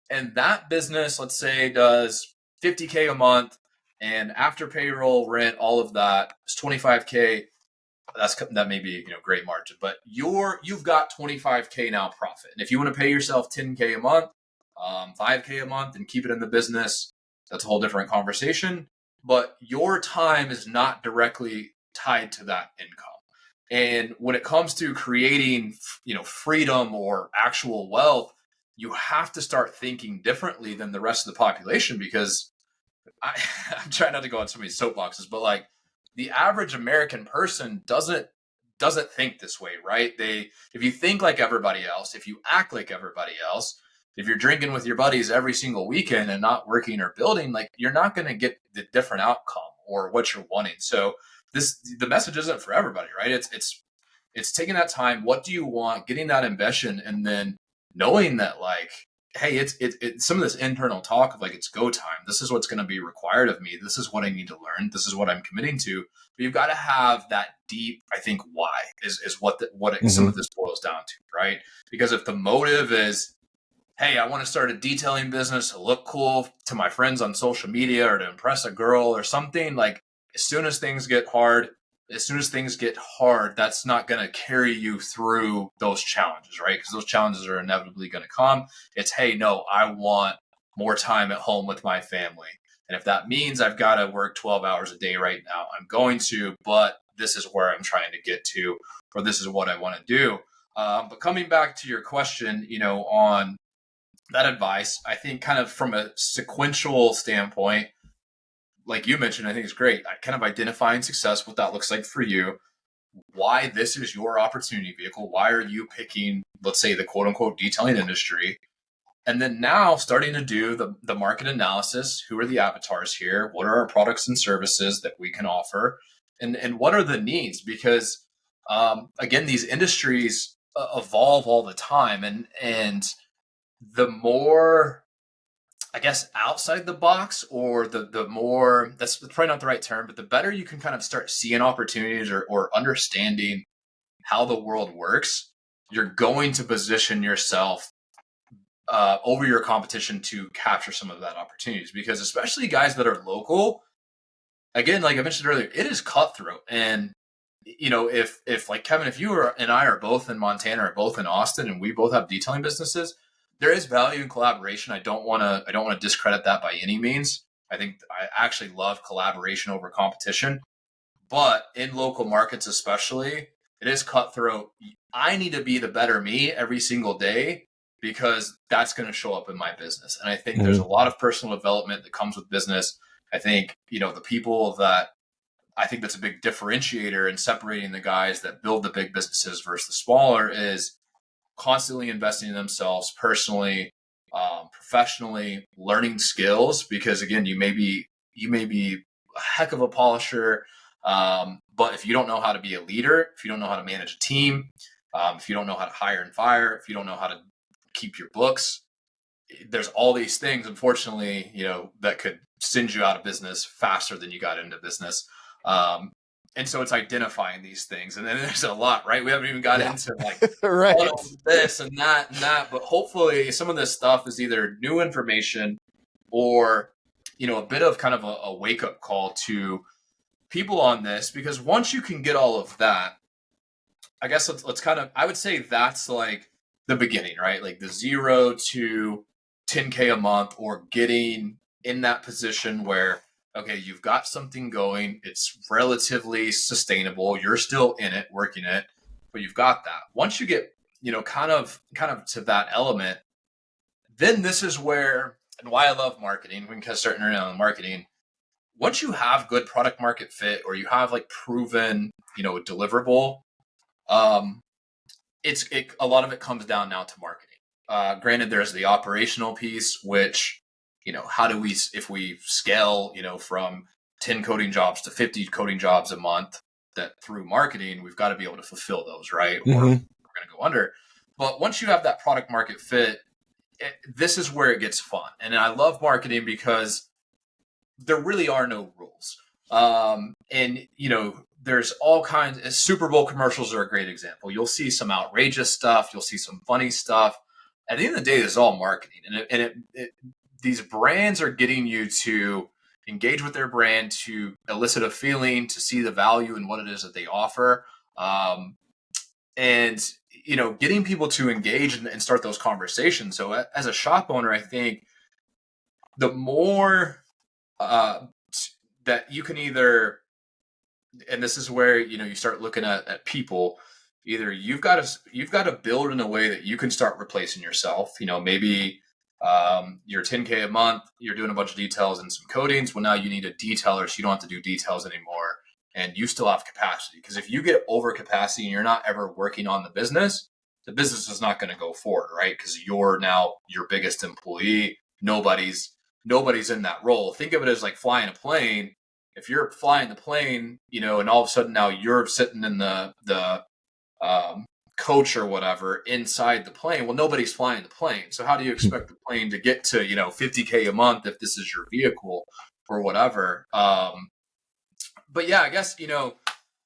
And that business, let's say, does $50K a month, and after payroll, rent, all of that is $25K. That may be, great margin, but you've got $25K now profit. And if you want to pay yourself $10K a month, $5K a month, and keep it in the business, that's a whole different conversation. But your time is not directly tied to that income. And when it comes to creating, freedom or actual wealth, you have to start thinking differently than the rest of the population, because I'm trying not to go on so many soapboxes, but like, the average American person doesn't think this way, right? If you think like everybody else, if you act like everybody else, if you're drinking with your buddies every single weekend and not working or building, like, you're not going to get the different outcome or what you're wanting. So the message isn't for everybody, right? It's taking that time. What do you want? Getting that ambition, and then knowing that, like, hey, it's some of this internal talk of like, it's go time. This is what's going to be required of me. This is what I need to learn. This is what I'm committing to. But you've got to have that deep, I think, why is what some of this boils down to, right? Because if the motive is, hey, I want to start a detailing business to look cool to my friends on social media or to impress a girl or something, like, as soon as things get hard, that's not going to carry you through those challenges, right? Because those challenges are inevitably going to come. It's, hey, no, I want more time at home with my family. And if that means I've got to work 12 hours a day right now, I'm going to, but this is where I'm trying to get to, or this is what I want to do. But coming back to your question, on that advice, I think kind of from a sequential standpoint, like you mentioned, I think it's great. Kind of identifying success, what that looks like for you, why this is your opportunity vehicle. Why are you picking, let's say, the quote unquote detailing industry? And then now starting to do the market analysis. Who are the avatars here? What are our products and services that we can offer? And what are the needs? Because again, these industries evolve all the time. And the more, I guess, outside the box, or the more, that's probably not the right term, but the better you can kind of start seeing opportunities or understanding how the world works, you're going to position yourself over your competition to capture some of that opportunities. Because especially guys that are local, again, like I mentioned earlier, it is cutthroat. And if like Kevin, if and I are both in Montana or both in Austin, and we both have detailing businesses, there is value in collaboration. I don't want to discredit that by any means. I think I actually love collaboration over competition, but in local markets, especially, it is cutthroat. I need to be the better me every single day, because that's going to show up in my business. And I think there's a lot of personal development that comes with business. I think, the people that, I think that's a big differentiator in separating the guys that build the big businesses versus the smaller, is constantly investing in themselves personally, professionally, learning skills. Because again, you may be a heck of a polisher, but if you don't know how to be a leader, if you don't know how to manage a team, if you don't know how to hire and fire, if you don't know how to keep your books, there's all these things, unfortunately, that could send you out of business faster than you got into business. And so it's identifying these things. And then there's a lot, right? We haven't even got into like right. this and that, but hopefully some of this stuff is either new information or, a bit of kind of a wake up call to people on this. Because once you can get all of that, I guess let's kind of, I would say that's like the beginning, right? Like the 0 to 10K a month, or getting in that position where, okay, you've got something going, it's relatively sustainable, you're still in it, working it, but you've got that. Once you get, kind of to that element, then this is where, and why I love marketing, we can kind of start nerding on marketing. Once you have good product market fit, or you have like proven, deliverable, a lot of it comes down now to marketing. Granted, there's the operational piece, which, how do we, if we scale, from 10 coding jobs to 50 coding jobs a month, that through marketing, we've got to be able to fulfill those, right? Or we're going to go under. But once you have that product market fit, this is where it gets fun. And I love marketing because there really are no rules. And, there's all kinds. Super Bowl commercials are a great example. You'll see some outrageous stuff. You'll see some funny stuff. At the end of the day, it's all marketing. And these brands are getting you to engage with their brand, to elicit a feeling, to see the value in what it is that they offer. And, getting people to engage and start those conversations. So as a shop owner, I think the more that you can either, and this is where, you start looking at people, either you've got to build in a way that you can start replacing yourself. Maybe you're 10K a month, you're doing a bunch of details and some codings. Well, now you need a detailer, so you don't have to do details anymore, and you still have capacity. Because if you get over capacity and you're not ever working on the business is not going to go forward, right? Because you're now your biggest employee. Nobody's in that role. Think of it as like flying a plane. If you're flying the plane, and all of a sudden now you're sitting in the coach or whatever inside the plane, well, nobody's flying the plane. So how do you expect the plane to get to, 50K a month if this is your vehicle or whatever? But yeah, I guess,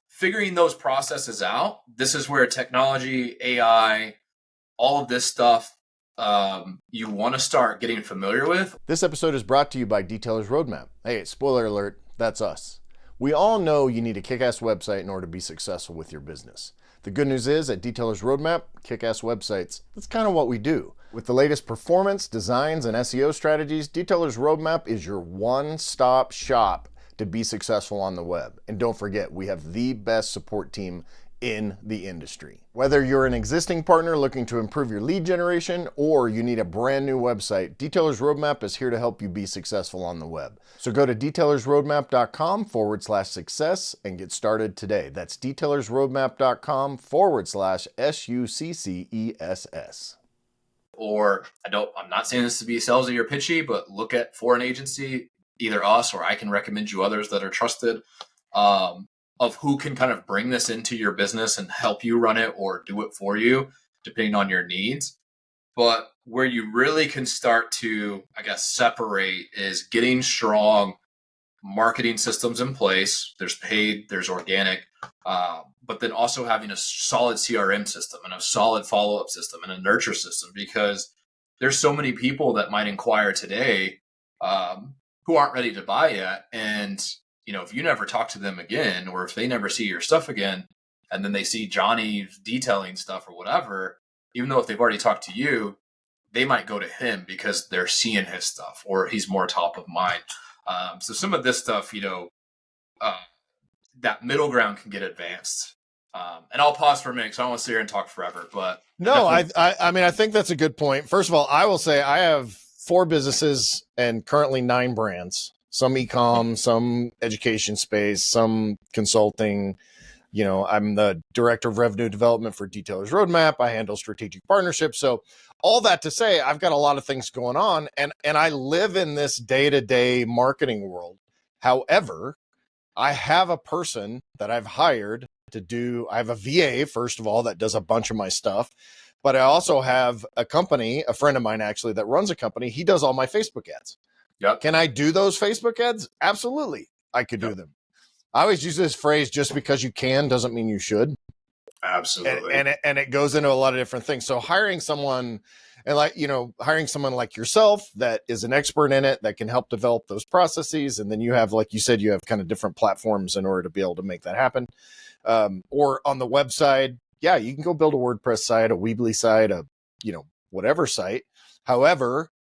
figuring those processes out, this is where technology, AI, all of this stuff, you want to start getting familiar with. This episode is brought to you by Detailer's Roadmap. Hey, spoiler alert, that's us. We all know you need a kick-ass website in order to be successful with your business. The good news is at Detailers Roadmap, kick-ass websites, that's kind of what we do. With the latest performance, designs, and SEO strategies, Detailers Roadmap is your one-stop shop to be successful on the web. And don't forget, we have the best support team in the industry. Whether you're an existing partner looking to improve your lead generation or you need a brand new website, Detailers Roadmap is here to help you be successful on the web. So go to detailersroadmap.com/success and get started today. That's detailersroadmap.com/SUCCESS. Or I'm not saying this to be salesy or pitchy, but look at for an agency, either us or I can recommend you others that are trusted, of who can kind of bring this into your business and help you run it or do it for you, depending on your needs. But where you really can start to, I guess, separate is getting strong marketing systems in place. There's paid, there's organic, but then also having a solid CRM system and a solid follow-up system and a nurture system, because there's so many people that might inquire today who aren't ready to buy yet. And if you never talk to them again, or if they never see your stuff again, and then they see Johnny detailing stuff or whatever, even though if they've already talked to you, they might go to him because they're seeing his stuff or he's more top of mind. So some of this stuff, that middle ground can get advanced. And I'll pause for a minute because I don't want to sit here and talk forever. But no, I think that's a good point. First of all, I will say I have 4 businesses and currently 9 brands. Some e-com, some education space, some consulting. I'm the director of revenue development for Detailers Roadmap. I handle strategic partnerships. So all that to say, I've got a lot of things going on, and I live in this day-to-day marketing world. However, I have a person that I've hired to do, I have a VA, first of all, that does a bunch of my stuff. But I also have a company, a friend of mine actually, that runs a company. He does all my Facebook ads. Yep. Can I do those Facebook ads? Absolutely. I could do them. I always use this phrase, just because you can doesn't mean you should. Absolutely. And it goes into a lot of different things. So hiring someone like yourself that is an expert in it, that can help develop those processes. And then you have, like you said, you have kind of different platforms in order to be able to make that happen. Or on the website, yeah, you can go build a WordPress site, a Weebly site, whatever site. However,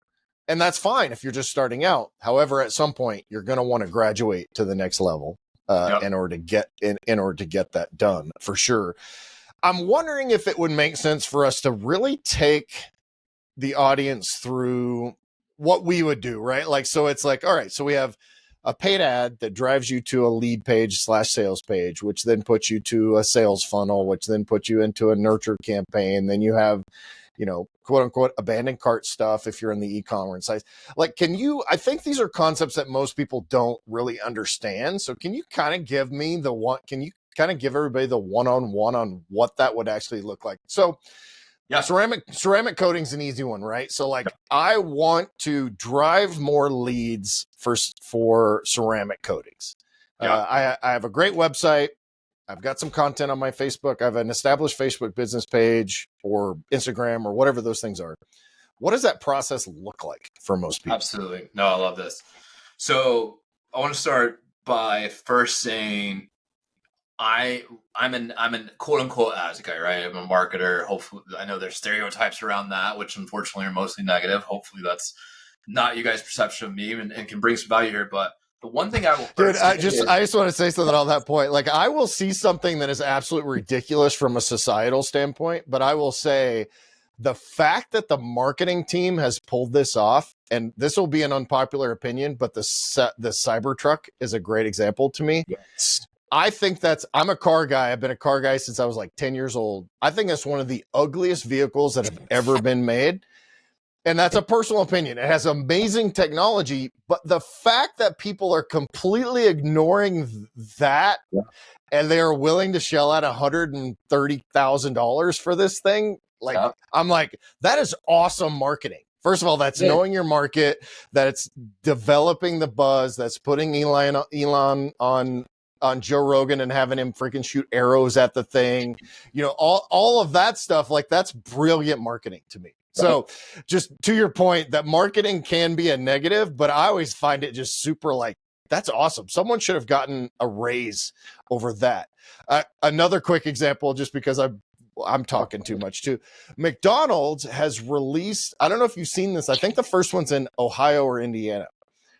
and that's fine if you're just starting out. However, at some point, you're going to want to graduate to the next level in order to get that done, for sure. I'm wondering if it would make sense for us to really take the audience through what we would do, right? Like, so it's like, all right, so we have a paid ad that drives you to a lead page / sales page, which then puts you to a sales funnel, which then puts you into a nurture campaign. Then you have, quote unquote, abandoned cart stuff if you're in the e-commerce site. Like, I think these are concepts that most people don't really understand. So can you kind of give everybody the one-on-one on what that would actually look like? So yeah, ceramic coating's an easy one, right? So like, I want to drive more leads for ceramic coatings. I have a great website. I've got some content on my Facebook. I have an established Facebook business page or Instagram or whatever those things are. What does that process look like for most people? Absolutely. No, I love this. So I want to start by first saying I'm an quote unquote ads guy, right? I'm a marketer. Hopefully, I know there's stereotypes around that, which unfortunately are mostly negative. Hopefully that's not you guys' perception of me and can bring some value here. But the one thing I will, I just want to say something on that point. Like, I will see something that is absolutely ridiculous from a societal standpoint, but I will say the fact that the marketing team has pulled this off, and this will be an unpopular opinion, but the Cybertruck is a great example to me. Yes. I think I'm a car guy. I've been a car guy since I was like 10 years old. I think that's one of the ugliest vehicles that have ever been made. And that's a personal opinion. It has amazing technology, but the fact that people are completely ignoring that and they are willing to shell out $130,000 for this thing, I'm like, that is awesome marketing. First of all, that's knowing your market, that it's developing the buzz, that's putting Elon on Joe Rogan and having him freaking shoot arrows at the thing, all of that stuff. Like, that's brilliant marketing to me. So just to your point, that marketing can be a negative, but I always find it just super like That's awesome. Someone should have gotten a raise over that. Another quick example, just because I'm talking too much too. McDonald's has released, I don't know if you've seen this. I think the first one's in Ohio or Indiana.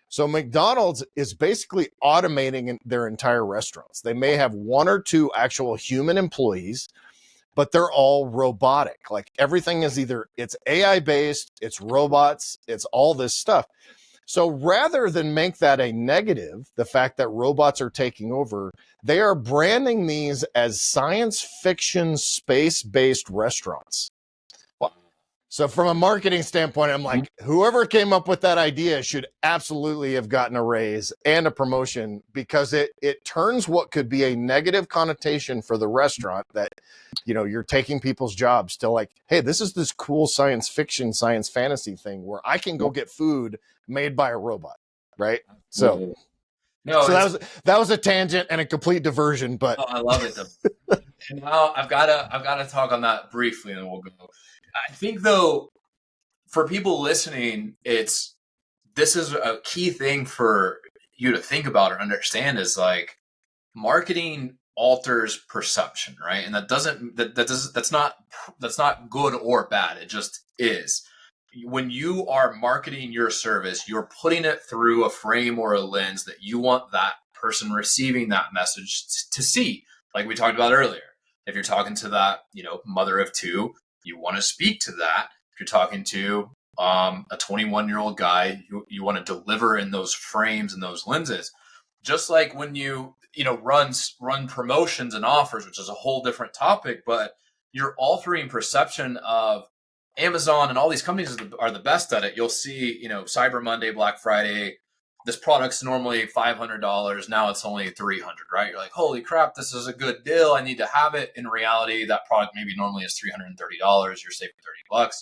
So McDonald's is basically automating their entire restaurants. They may have one or two actual human employees, but they're all robotic. Like everything is either it's AI based, it's robots, it's all this stuff. So rather than make that a negative, the fact that robots are taking over, they are branding these as science fiction space-based restaurants. So from a marketing standpoint, I'm like, whoever came up with that idea should absolutely have gotten a raise and a promotion, because it turns what could be a negative connotation for the restaurant that, you know, you're taking people's jobs to like, hey, this is this cool science fiction, science fantasy thing where I can go get food made by a robot, right? So, no, so that was a tangent and a complete diversion, but I love it. And now I've gotta talk on that briefly, and then we'll go. I think though, for people listening, this is a key thing for you to think about or understand is like marketing alters perception, right? And that's not good or bad. It just is. When you are marketing your service, you're putting it through a frame or a lens that you want that person receiving that message to see. Like we talked about earlier, if you're talking to that, mother of two, you want to speak to that. If you're talking to a 21-year-old guy, you want to deliver in those frames and those lenses. Just like when you run promotions and offers, which is a whole different topic, but you're altering perception of Amazon and all these companies are the best at it. You'll see, Cyber Monday, Black Friday, this product's normally $500. Now it's only $300, right? You're like, holy crap, this is a good deal. I need to have it. In reality, that product maybe normally is $330. You're saving $30.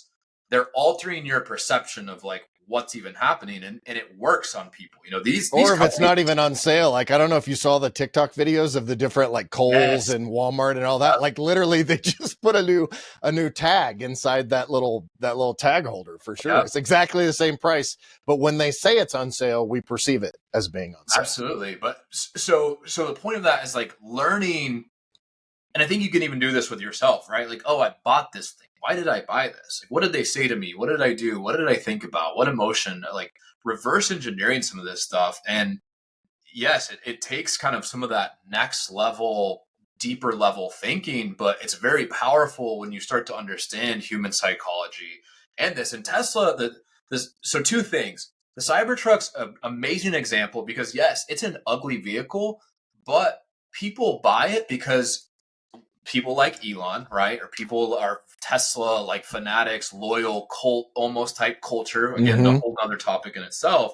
They're altering your perception of like what's even happening, and it works on people. These or if it's not even on sale. Like, I don't know if you saw the TikTok videos of the different like Kohl's and Walmart and all that. Like literally they just put a new tag inside that little tag holder for sure. It's exactly the same price, but when they say it's on sale, we perceive it as being on sale. Absolutely. But so the point of that is like learning, and I think you can even do this with yourself, right? Like, oh, I bought this thing. Why did I buy this? Like, what did they say to me? What did I do? What did I think about? What emotion? Like reverse engineering some of this stuff. And yes, it takes kind of some of that next level, deeper level thinking, but it's very powerful when you start to understand human psychology and this. And Tesla, so two things. The Cybertruck's an amazing example because yes, it's an ugly vehicle, but people buy it because people like Elon, right? Or people are Tesla, like fanatics, loyal, cult, almost type culture. Again, a whole other topic in itself.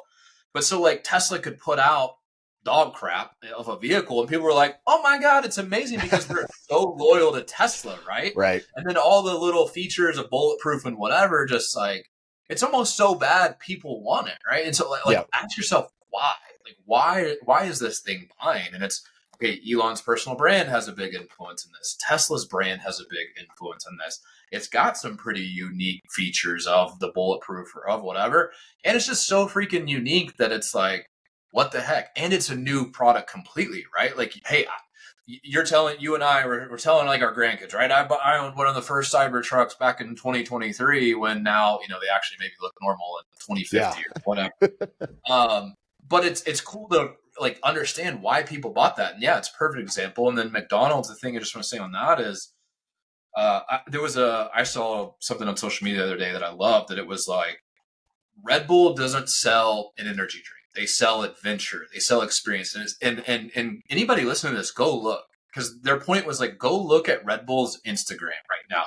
But so like Tesla could put out dog crap of a vehicle and people were like, oh my God, it's amazing because they're so loyal to Tesla, right? Right. And then all the little features of bulletproof and whatever, just like, it's almost so bad people want it, right? And so like ask yourself, why? Like, why is this thing buying? And it's, okay, Elon's personal brand has a big influence in this. Tesla's brand has a big influence in this. It's got some pretty unique features of the bulletproof or of whatever. And it's just so freaking unique that it's like, what the heck? And it's a new product completely, right? Like, hey, you and I were telling like our grandkids, right? I owned one of the first Cybertrucks back in 2023 when now, they actually maybe look normal in 2050 or whatever. But it's cool to like understand why people bought that. And yeah, it's a perfect example. And then McDonald's, the thing I just want to say on that is, I saw something on social media the other day that I loved, that it was like, Red Bull doesn't sell an energy drink. They sell adventure. They sell experience. And anybody listening to this, go look, because their point was like, go look at Red Bull's Instagram right now.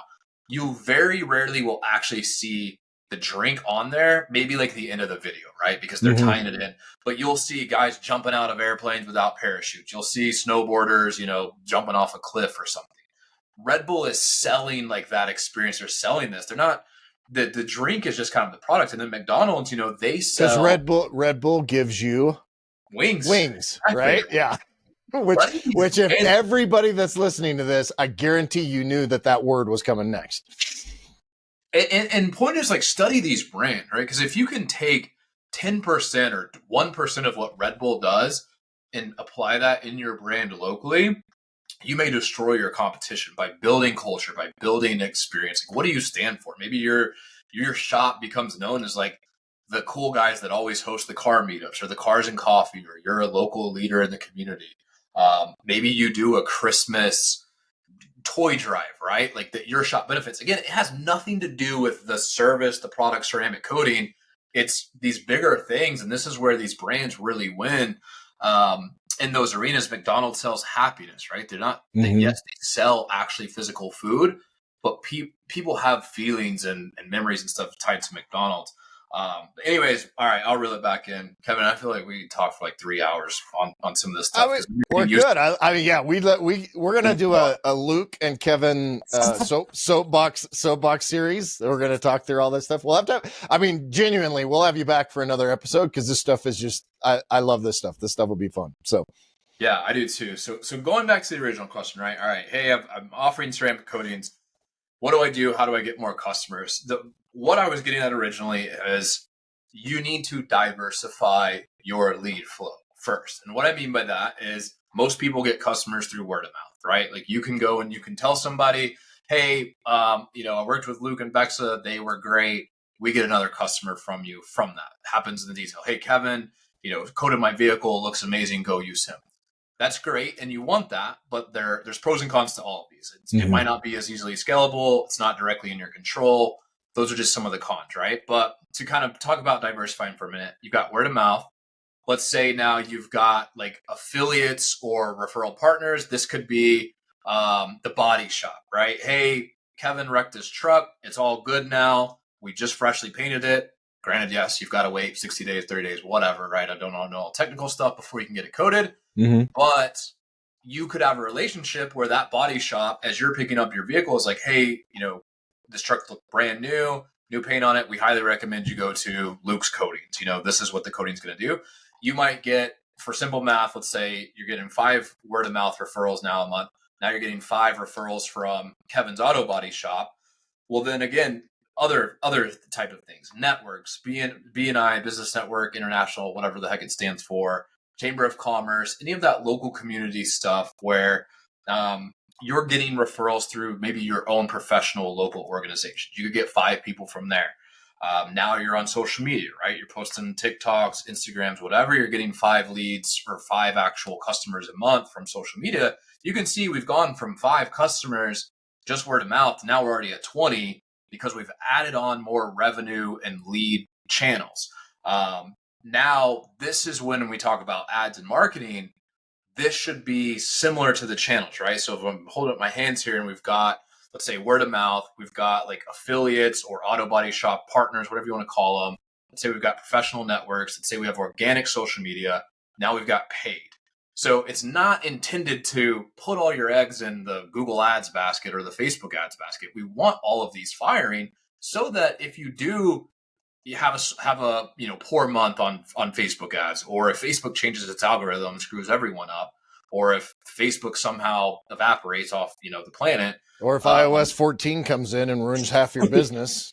You very rarely will actually see the drink on there, maybe like the end of the video, right? Because they're tying it in. But you'll see guys jumping out of airplanes without parachutes. You'll see snowboarders, jumping off a cliff or something. Red Bull is selling like that experience. They're selling this. They're not, the drink is just kind of the product. And then McDonald's, they sell. Because Red Bull gives you wings, right? Yeah. Which if everybody that's listening to this, I guarantee you knew that word was coming next. And point is like study these brands, right? Because if you can take 10% or 1% of what Red Bull does and apply that in your brand locally, you may destroy your competition by building culture, by building experience. Like, what do you stand for? Maybe your shop becomes known as like the cool guys that always host the car meetups or the cars and coffee, or you're a local leader in the community. Maybe you do a Christmas toy drive, right? Like that your shop benefits. Again, it has nothing to do with the service, the product, ceramic coating. It's these bigger things. And this is where these brands really win. In those arenas. McDonald's sells happiness, right? They're not, yes, they sell actually physical food, but people have feelings and memories and stuff tied to McDonald's. But anyways, all right, I'll reel it back in. Kevin, I feel like we talked for like 3 hours on some of this stuff. We're good. I mean, yeah, we're gonna do a Luke and Kevin soapbox series. We're gonna talk through all this stuff. We'll have to. I mean, genuinely, we'll have you back for another episode because this stuff is just. I love this stuff. This stuff will be fun. So. Yeah, I do too. So going back to the original question, right? All right, hey, I'm offering ceramic coatings. What do I do? How do I get more customers? What I was getting at originally is you need to diversify your lead flow first. And what I mean by that is most people get customers through word of mouth, right? Like you can go and you can tell somebody, hey, I worked with Luke and Bexa. They were great. We get another customer from you from that. Happens in the detail. Hey, Kevin, coated my vehicle. Looks amazing. Go use him. That's great, and you want that, but there's pros and cons to all of these. It might not be as easily scalable. It's not directly in your control. Those are just some of the cons, right? But to kind of talk about diversifying for a minute, you've got word of mouth. Let's say now you've got like affiliates or referral partners. This could be the body shop, right? Hey, Kevin wrecked his truck. It's all good now. We just freshly painted it. Granted, yes, you've got to wait 60 days, 30 days, whatever, right? I don't know all technical stuff before you can get it coated. But you could have a relationship where that body shop, as you're picking up your vehicle, is like, hey, this truck looked brand new paint on it. We highly recommend you go to Luke's Coatings. This is what the coating's going to do. You might get, for simple math, let's say you're getting 5 word of mouth referrals now a month. Now you're getting 5 referrals from Kevin's auto body shop. Well, then again, other type of things, networks, BNI, Business Network, International, whatever the heck it stands for, Chamber of Commerce, any of that local community stuff where you're getting referrals through maybe your own professional local organization. You could get 5 people from there. Now you're on social media, right? You're posting TikToks, Instagrams, whatever. You're getting 5 leads or 5 actual customers a month from social media. You can see we've gone from 5 customers, just word of mouth. Now we're already at 20 because we've added on more revenue and lead channels. Now, this is when we talk about ads and marketing. This should be similar to the channels, right? So if I'm holding up my hands here and we've got, let's say, word of mouth, we've got like affiliates or auto body shop partners, whatever you want to call them. Let's say we've got professional networks. Let's say we have organic social media. Now we've got paid. So it's not intended to put all your eggs in the Google ads basket or the Facebook ads basket. We want all of these firing so that if you do you have a poor month on Facebook ads, or if Facebook changes its algorithm and screws everyone up, or if Facebook somehow evaporates off the planet, or if iOS 14 comes in and ruins half your business,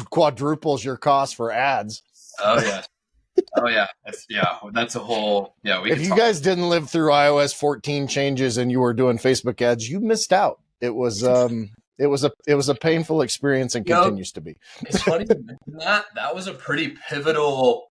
quadruples your cost for ads. Oh yeah, that's a whole If you guys didn't live through iOS 14 changes and you were doing Facebook ads, you missed out. It was a painful experience and continues to be. It's funny that was a pretty pivotal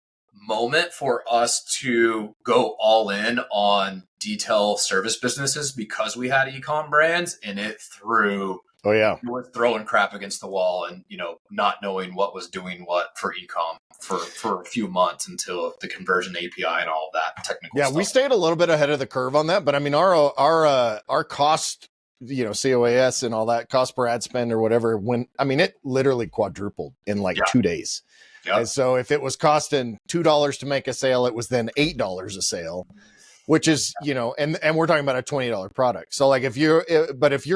moment for us to go all in on detail service businesses because we had e-com brands, and it threw. Oh yeah, it was throwing crap against the wall, and not knowing what was doing what for e-com for a few months until the conversion API and all of that technical stuff. We stayed a little bit ahead of the curve on that, but I mean our cost, COAS and all that, cost per ad spend or whatever, it literally quadrupled in 2 days. Yep. And so if it was costing $2 to make a sale, it was then $8 a sale, which is, and we're talking about a $20 product. So like if your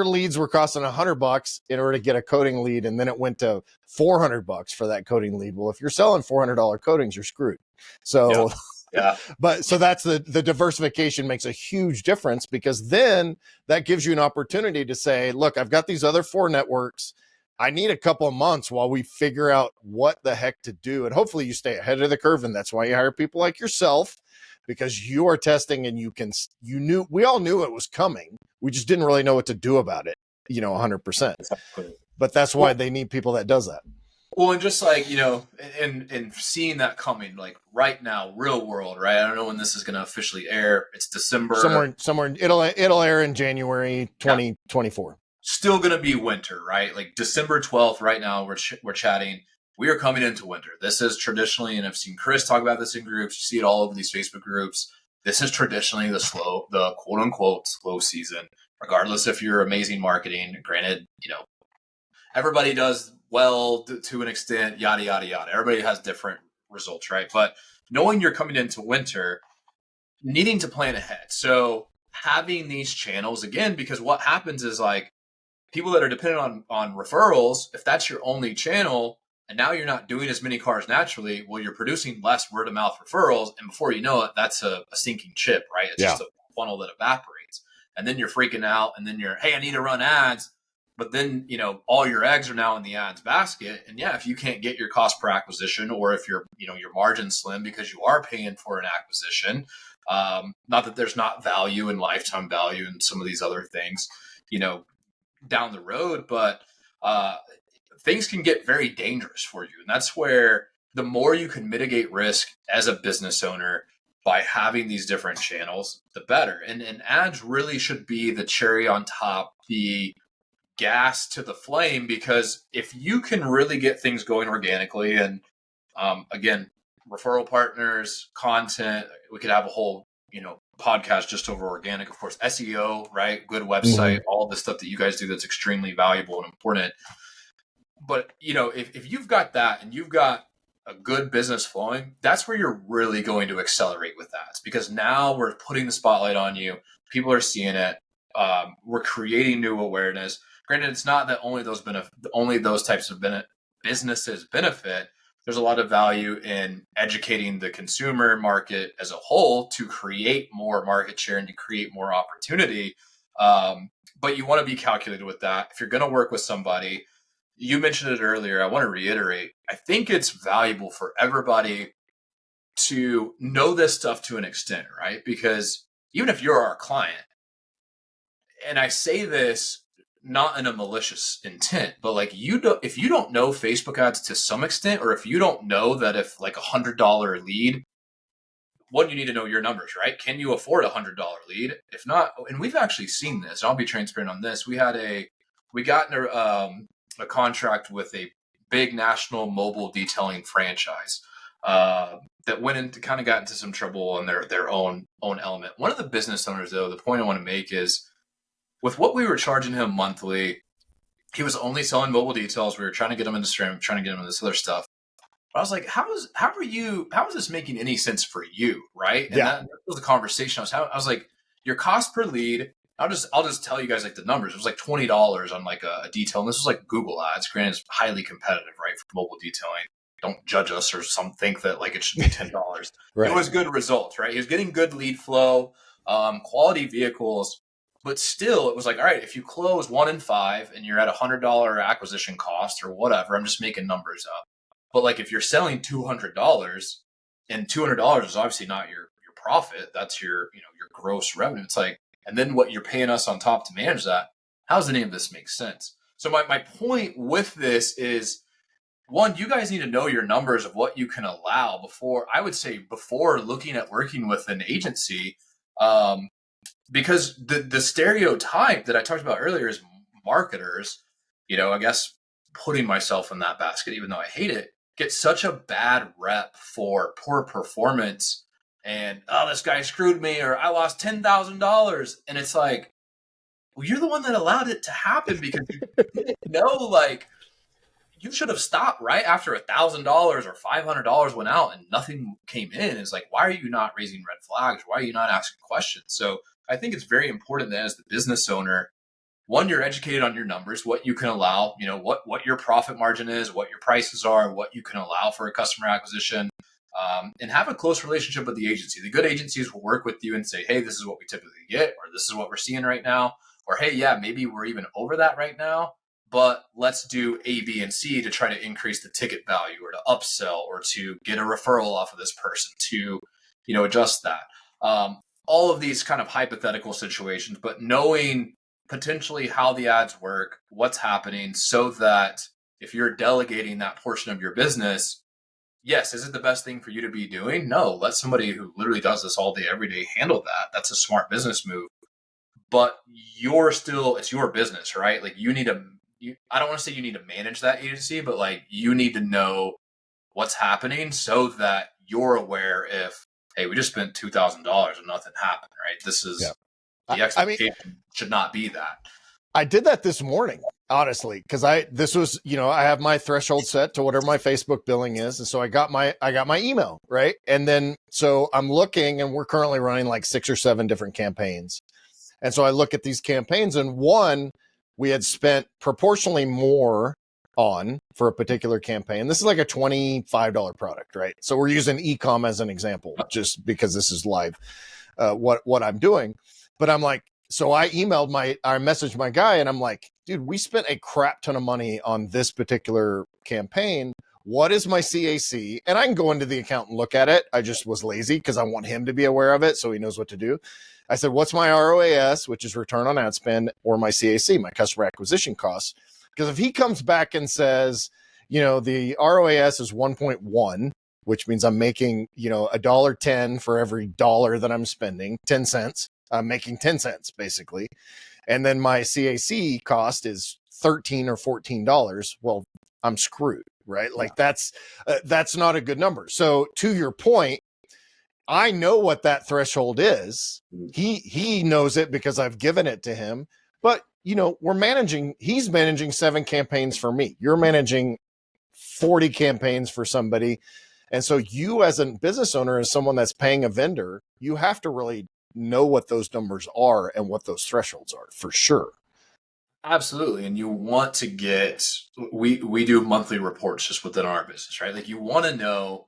leads were costing $100 in order to get a coating lead, and then it went to $400 for that coating lead. Well, if you're selling $400 coatings, you're screwed. So yeah. But so that's the diversification makes a huge difference, because then that gives you an opportunity to say, look, I've got these other 4 networks. I need a couple of months while we figure out what the heck to do. And hopefully you stay ahead of the curve. And that's why you hire people like yourself, because you are testing and we all knew it was coming. We just didn't really know what to do about it, 100%. Exactly. But that's why they need people that does that. Well, and just like, and seeing that coming, like right now, real world, right? I don't know when this is going to officially air. It's December. Somewhere it'll air in January 2024. Still going to be winter, right? Like December 12th right now, we're chatting. We are coming into winter. This is traditionally, and I've seen Chris talk about this in groups. You see it all over these Facebook groups. This is traditionally the quote unquote slow season, regardless if you're amazing marketing. Granted, everybody does well to an extent, yada, yada, yada. Everybody has different results, right? But knowing you're coming into winter, needing to plan ahead. So having these channels, again, because what happens is like people that are dependent on referrals, if that's your only channel, and now you're not doing as many cars naturally, well, you're producing less word of mouth referrals. And before you know it, that's a sinking ship, right? It's just a funnel that evaporates. And then you're freaking out. And then hey, I need to run ads. But then, all your eggs are now in the ads basket. And yeah, if you can't get your cost per acquisition, or if your margin's slim because you are paying for an acquisition, not that there's not value and lifetime value and some of these other things, down the road, but things can get very dangerous for you. And that's where the more you can mitigate risk as a business owner by having these different channels, the better. And ads really should be the cherry on top, the gas to the flame, because if you can really get things going organically, and again, referral partners, content, we could have a whole podcast just over organic, of course, SEO, right? Good website, all the stuff that you guys do that's extremely valuable and important. But if you've got that and you've got a good business flowing, that's where you're really going to accelerate with ads, because now we're putting the spotlight on you. People are seeing it. We're creating new awareness. Granted, it's not that only those types of businesses benefit. There's a lot of value in educating the consumer market as a whole to create more market share and to create more opportunity. But you want to be calculated with that. If you're going to work with somebody, you mentioned it earlier, I want to reiterate, I think it's valuable for everybody to know this stuff to an extent, right? Because even if you're our client, and I say this not in a malicious intent, but like if you don't know Facebook ads to some extent, or if you don't know that if like $100 lead, you need to know your numbers, right? Can you afford $100 lead? If not, and we've actually seen this, I'll be transparent on this. We got in a contract with a big national mobile detailing franchise that got into some trouble on their own element. One of the business owners, though, the point I want to make is, with what we were charging him monthly, he was only selling mobile details. We were trying to get him into SRAM, trying to get him into this other stuff. But I was like, how is this making any sense for you, right? And that was the conversation I was having. I was like, your cost per lead, I'll just tell you guys like the numbers. It was like $20 on like a detail. And this was like Google ads. Granted, it's highly competitive, right, for mobile detailing. Don't judge us or think that like it should be $10. Right. It was good results, right? He was getting good lead flow, quality vehicles. But still, it was like, all right, if you close 1 in 5 and you're at $100 acquisition cost or whatever, I'm just making numbers up. But like if you're selling $200, and $200 is obviously not your profit, that's your gross revenue. It's like, and then what you're paying us on top to manage that, how does any of this make sense? So my point with this is, one, you guys need to know your numbers of what you can allow before looking at working with an agency. Because the stereotype that I talked about earlier is marketers, I guess putting myself in that basket, even though I hate it, get such a bad rep for poor performance and, oh, this guy screwed me, or I lost $10,000. And it's like, well, you're the one that allowed it to happen, because you didn't know, like, you should have stopped right after $1,000 or $500 went out and nothing came in. It's like, why are you not raising red flags? Why are you not asking questions? So I think it's very important that as the business owner, one, you're educated on your numbers, what you can allow, what your profit margin is, what your prices are, what you can allow for a customer acquisition, and have a close relationship with the agency. The good agencies will work with you and say, hey, this is what we typically get, or this is what we're seeing right now, or hey, yeah, maybe we're even over that right now, but let's do A, B, and C to try to increase the ticket value or to upsell or to get a referral off of this person to, adjust that. All of these kind of hypothetical situations, but knowing potentially how the ads work, what's happening, so that if you're delegating that portion of your business, yes, is it the best thing for you to be doing? No, let somebody who literally does this all day, every day handle that. That's a smart business move. But it's your business, right? Like I don't want to say you need to manage that agency, but like you need to know what's happening so that you're aware if, hey, we just spent $2,000 and nothing happened, right? This is the expectation should not be that. I did that this morning, honestly, because I have my threshold set to whatever my Facebook billing is. And so I got my email, right? And then, so I'm looking, and we're currently running like 6 or 7 different campaigns. And so I look at these campaigns, and one we had spent proportionally more on for a particular campaign. This is like a $25 product, right? So we're using e-com as an example, just because this is live, what I'm doing. But I'm like, so I messaged my guy, and I'm like, dude, we spent a crap ton of money on this particular campaign. What is my CAC? And I can go into the account and look at it. I just was lazy because I want him to be aware of it so he knows what to do. I said, what's my ROAS, which is return on ad spend, or my CAC, my customer acquisition costs? Because if he comes back and says, the ROAS is 1.1, which means I'm making, $1.10 for every dollar that I'm spending, 10 cents. I'm making 10 cents basically. And then my CAC cost is $13 or $14. Well, I'm screwed, right? Like that's not a good number. So to your point, I know what that threshold is. He knows it because I've given it to him. But he's managing 7 campaigns for me. You're managing 40 campaigns for somebody. And so you, as a business owner, as someone that's paying a vendor, you have to really know what those numbers are and what those thresholds are, for sure. Absolutely. And you want to we do monthly reports just within our business, right? Like you want to know,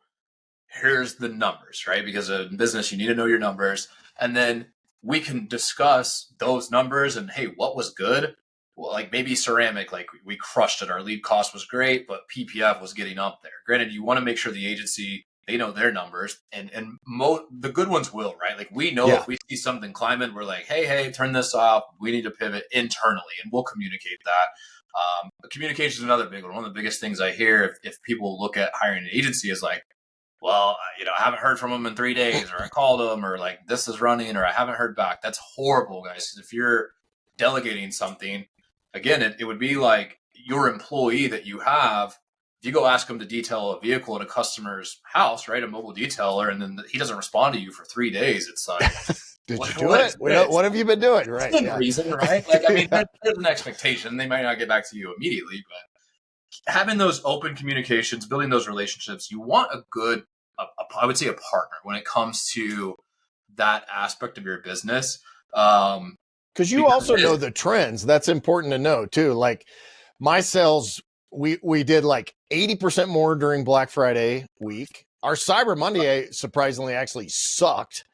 here's the numbers, right? Because in business, you need to know your numbers. And then we can discuss those numbers and, hey, what was good? Well, like maybe ceramic, like we crushed it. Our lead cost was great, but PPF was getting up there. Granted, you want to make sure the agency, they know their numbers, and the good ones will, right? Like we know if we see something climbing, we're like, hey, turn this off. We need to pivot internally, and we'll communicate that. Communication is another big one. One of the biggest things I hear if people look at hiring an agency is like, well, I haven't heard from them in 3 days, or I called them, or like this is running, or I haven't heard back. That's horrible, guys. If you're delegating something, again, it would be like your employee that you have. If you go ask them to detail a vehicle at a customer's house, right, a mobile detailer, and then he doesn't respond to you for 3 days, it's like, did you do it? What have you been doing? Right. That's reason, right? Like, I mean, there's an expectation. They might not get back to you immediately, but having those open communications, building those relationships, you want I would say a partner when it comes to that aspect of your business. Because you also know the trends. That's important to know too. Like my sales, we did like 80% more during Black Friday week. Our Cyber Monday surprisingly actually sucked,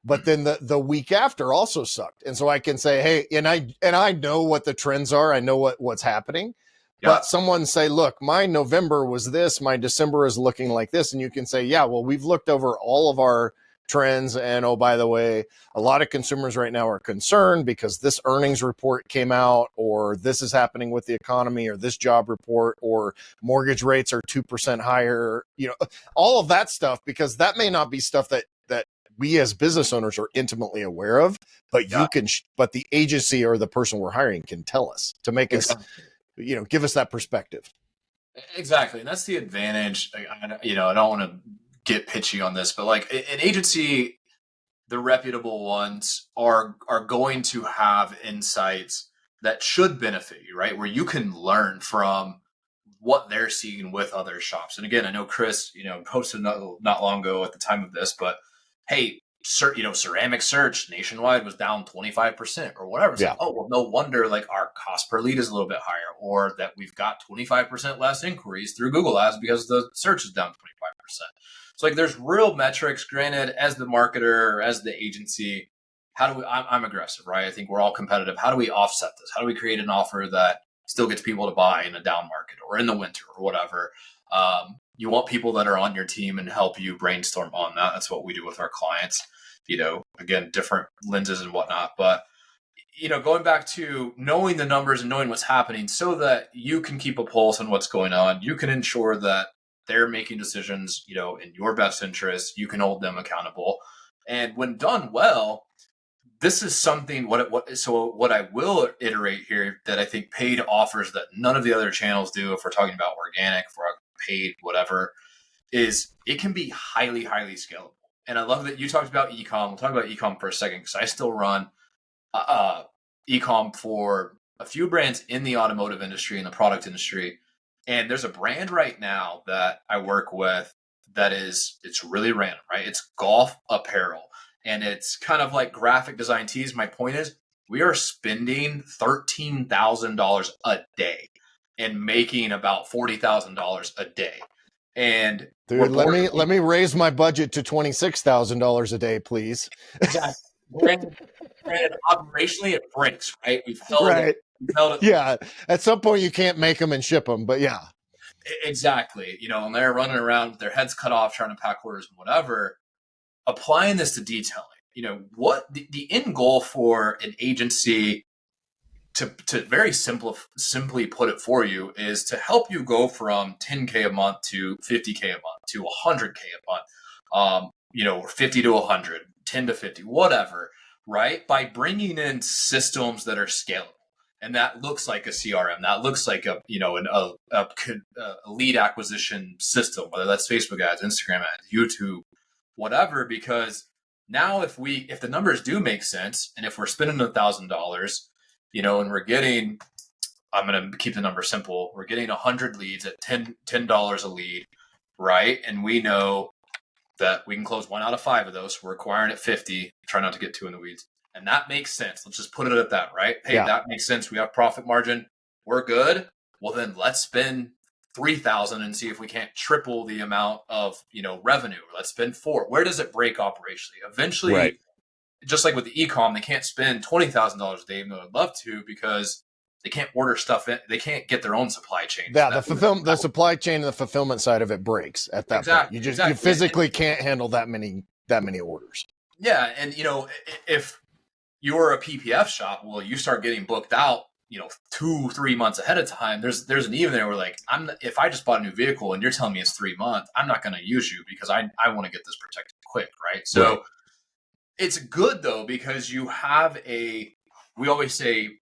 but then the week after also sucked. And so I can say, hey, and I know what the trends are. I know what's happening. But someone say, look, my November was this, my December is looking like this. And you can say, yeah, well, we've looked over all of our trends. And oh, by the way, a lot of consumers right now are concerned because this earnings report came out, or this is happening with the economy, or this job report, or mortgage rates are 2% higher, all of that stuff, because that may not be stuff that we as business owners are intimately aware of, but but the agency or the person we're hiring can tell us to make us, give us that perspective. Exactly. And that's the advantage. I don't want to get pitchy on this, but like an agency, the reputable ones are going to have insights that should benefit you, right? Where you can learn from what they're seeing with other shops. And again, I know Chris, posted not long ago at the time of this, but hey, ceramic search nationwide was down 25% or whatever. It's like, oh, well, no wonder like our cost per lead is a little bit higher, or that we've got 25% less inquiries through Google Ads because the search is down 25%. So like there's real metrics. Granted, as the marketer, as the agency, I'm aggressive, right? I think we're all competitive. How do we offset this? How do we create an offer that still gets people to buy in a down market or in the winter or whatever. You want people that are on your team and help you brainstorm on that. That's what we do with our clients, again, different lenses and whatnot. But, going back to knowing the numbers and knowing what's happening so that you can keep a pulse on what's going on, you can ensure that they're making decisions, in your best interest. You can hold them accountable. And when done well, this is something what I will iterate here that I think paid offers that none of the other channels do, if we're talking about organic, for paid, whatever, is it can be highly, highly scalable. And I love that you talked about ecom. We'll talk about ecom for a second, because I still run ecom for a few brands in the automotive industry and the product industry. And there's a brand right now that I work with it's really random, right? It's golf apparel. And it's kind of like graphic design tees. My point is, we are spending $13,000 a day and making about $40,000 a day. And dude, let me raise my budget to $26,000 a day, please. Exactly. Granted, operationally, it breaks, right? We've held right. it. Yeah. At some point, you can't make them and ship them, but yeah. Exactly. And they're running around with their heads cut off, trying to pack orders and whatever. Applying this to detailing, what the end goal for an agency, to very simply put it for you, is to help you go from 10K a month to 50K a month to 100K a month, or 50 to 100, 10 to 50, whatever, right? By bringing in systems that are scalable. And that looks like a CRM. That looks like a lead acquisition system, whether that's Facebook ads, Instagram ads, YouTube, whatever. Because now if the numbers do make sense, and if we're spending $1,000, and we're getting, I'm going to keep the number simple, we're getting 100 leads at $10 a lead, right? And we know that we can close 1 out of 5 of those. We're acquiring at 50. Try not to get too in the weeds. And that makes sense. Let's just put it at that, right? Hey, that makes sense. We have profit margin. We're good. Well, then let's spend 3,000 and see if we can't triple the amount of, revenue. Let's spend 4. Where does it break operationally? Eventually, right, just like with the e-com, they can't spend $20,000 a day, even though I'd love to, because they can't order stuff in. They can't get their own supply chain. Yeah, the supply chain and the fulfillment side of it breaks at that point. You physically can't handle that many orders. Yeah, and if you're a PPF shop, well, you start getting booked out, 2-3 months ahead of time. There's an even there where, like, if I just bought a new vehicle and you're telling me it's 3 months, I'm not going to use you because I want to get this protected quick, right? So right. It's good though, because you have we always say,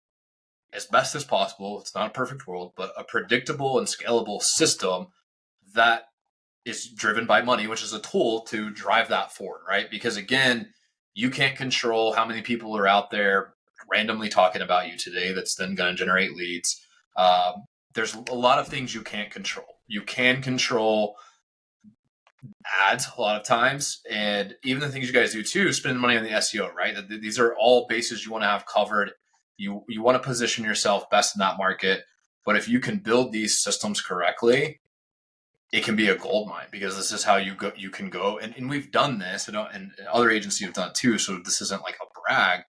as best as possible, it's not a perfect world, but a predictable and scalable system that is driven by money, which is a tool to drive that forward, right? Because again, you can't control how many people are out there randomly talking about you today that's then going to generate leads. There's a lot of things you can't control. You can control ads a lot of times, and even the things you guys do too, spend money on the SEO, right? These are all bases you want to have covered. You want to position yourself best in that market. But if you can build these systems correctly, it can be a gold mine, because this is how you can go. And we've done this, and other agencies have done it too. So this isn't like a brag,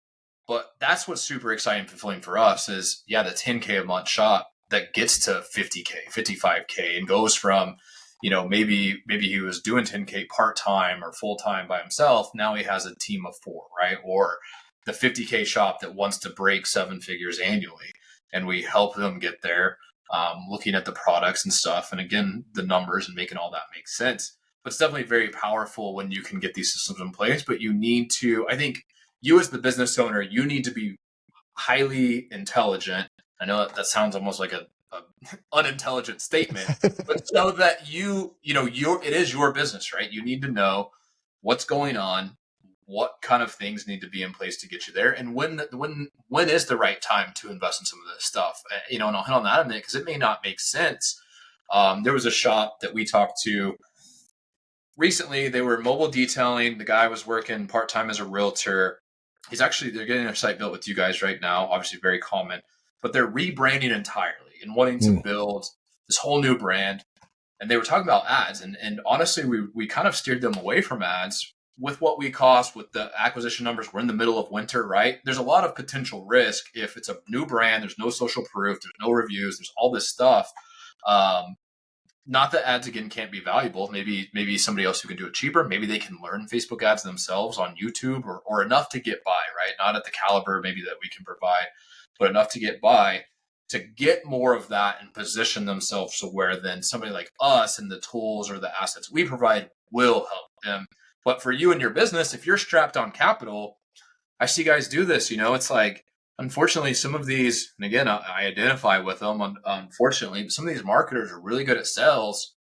but that's what's super exciting and fulfilling for us is, the 10K a month shop that gets to 50K, 55K, and goes from, maybe he was doing 10K part-time or full-time by himself. Now he has a team of 4, right? Or the 50K shop that wants to break 7 figures annually, and we help them get there. Looking at the products and stuff, and again, the numbers, and making all that make sense. But it's definitely very powerful when you can get these systems in place. But you need to, I think, you as the business owner, you need to be highly intelligent. I know that sounds almost like a unintelligent statement, but so that it is your business, right? You need to know what's going on, what kind of things need to be in place to get you there, and when is the right time to invest in some of this stuff. And I'll hit on that in a minute, because it may not make sense. There was a shop that we talked to recently. They were mobile detailing. The guy was working part-time as a realtor. They're getting their site built with you guys right now, obviously very common, but they're rebranding entirely and wanting to build this whole new brand. And they were talking about ads, and honestly, we kind of steered them away from ads, with what we cost, with the acquisition numbers, we're in the middle of winter, right? There's a lot of potential risk if it's a new brand. There's no social proof. There's no reviews. There's all this stuff. Not that ads again can't be valuable. Maybe somebody else who can do it cheaper. Maybe they can learn Facebook ads themselves on YouTube, or enough to get by, right? Not at the caliber maybe that we can provide, but enough to get by, to get more of that and position themselves to where then somebody like us and the tools or the assets we provide will help them. But for you and your business, if you're strapped on capital, I see guys do this, it's like, unfortunately, some of these, and again, I identify with them, unfortunately, some of these marketers are really good at sales.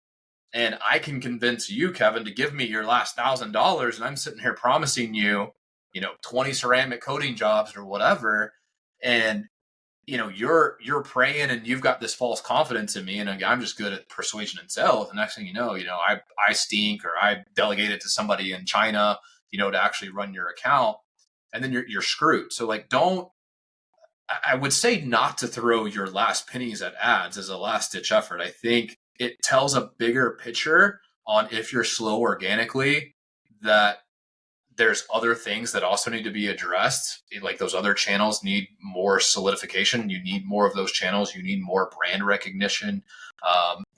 And I can convince you, Kevin, to give me your last $1,000. And I'm sitting here promising you, 20 ceramic coating jobs or whatever. And, you're praying and you've got this false confidence in me. And I'm just good at persuasion and sales. And next thing you know, I stink, or I delegate it to somebody in China, to actually run your account. And then you're screwed. So I would say not to throw your last pennies at ads as a last ditch effort. I think it tells a bigger picture on, if you're slow organically, that there's other things that also need to be addressed. Like, those other channels need more solidification. You need more of those channels. You need more brand recognition.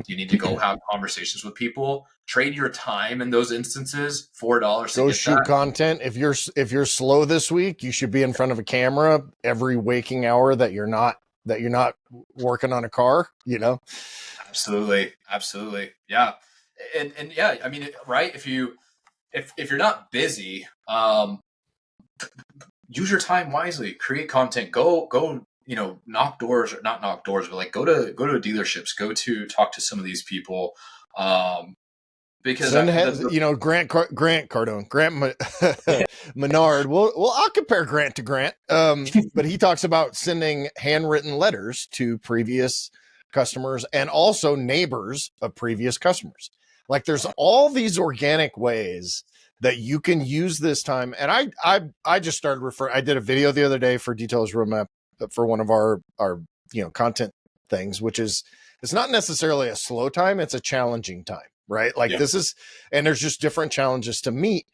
You need to go have conversations with people. Trade your time in those instances, $4 Go shoot content. If you're slow this week, you should be in front of a camera every waking hour that you're not working on a car. Absolutely, yeah, and yeah. I mean, right? If you're not busy, use your time wisely. Create content. Go. Knock doors, or not knock doors, but like go to dealerships. Go to talk to some of these people. Because Grant Cardone, Menard. Well, I'll compare Grant to Grant. But he talks about sending handwritten letters to previous customers and also neighbors of previous customers. Like, there's all these organic ways that you can use this time. And I just started I did a video the other day for Details Roadmap for one of our content things, which is, it's not necessarily a slow time, it's a challenging time, right? Like, this is, and there's just different challenges to meet.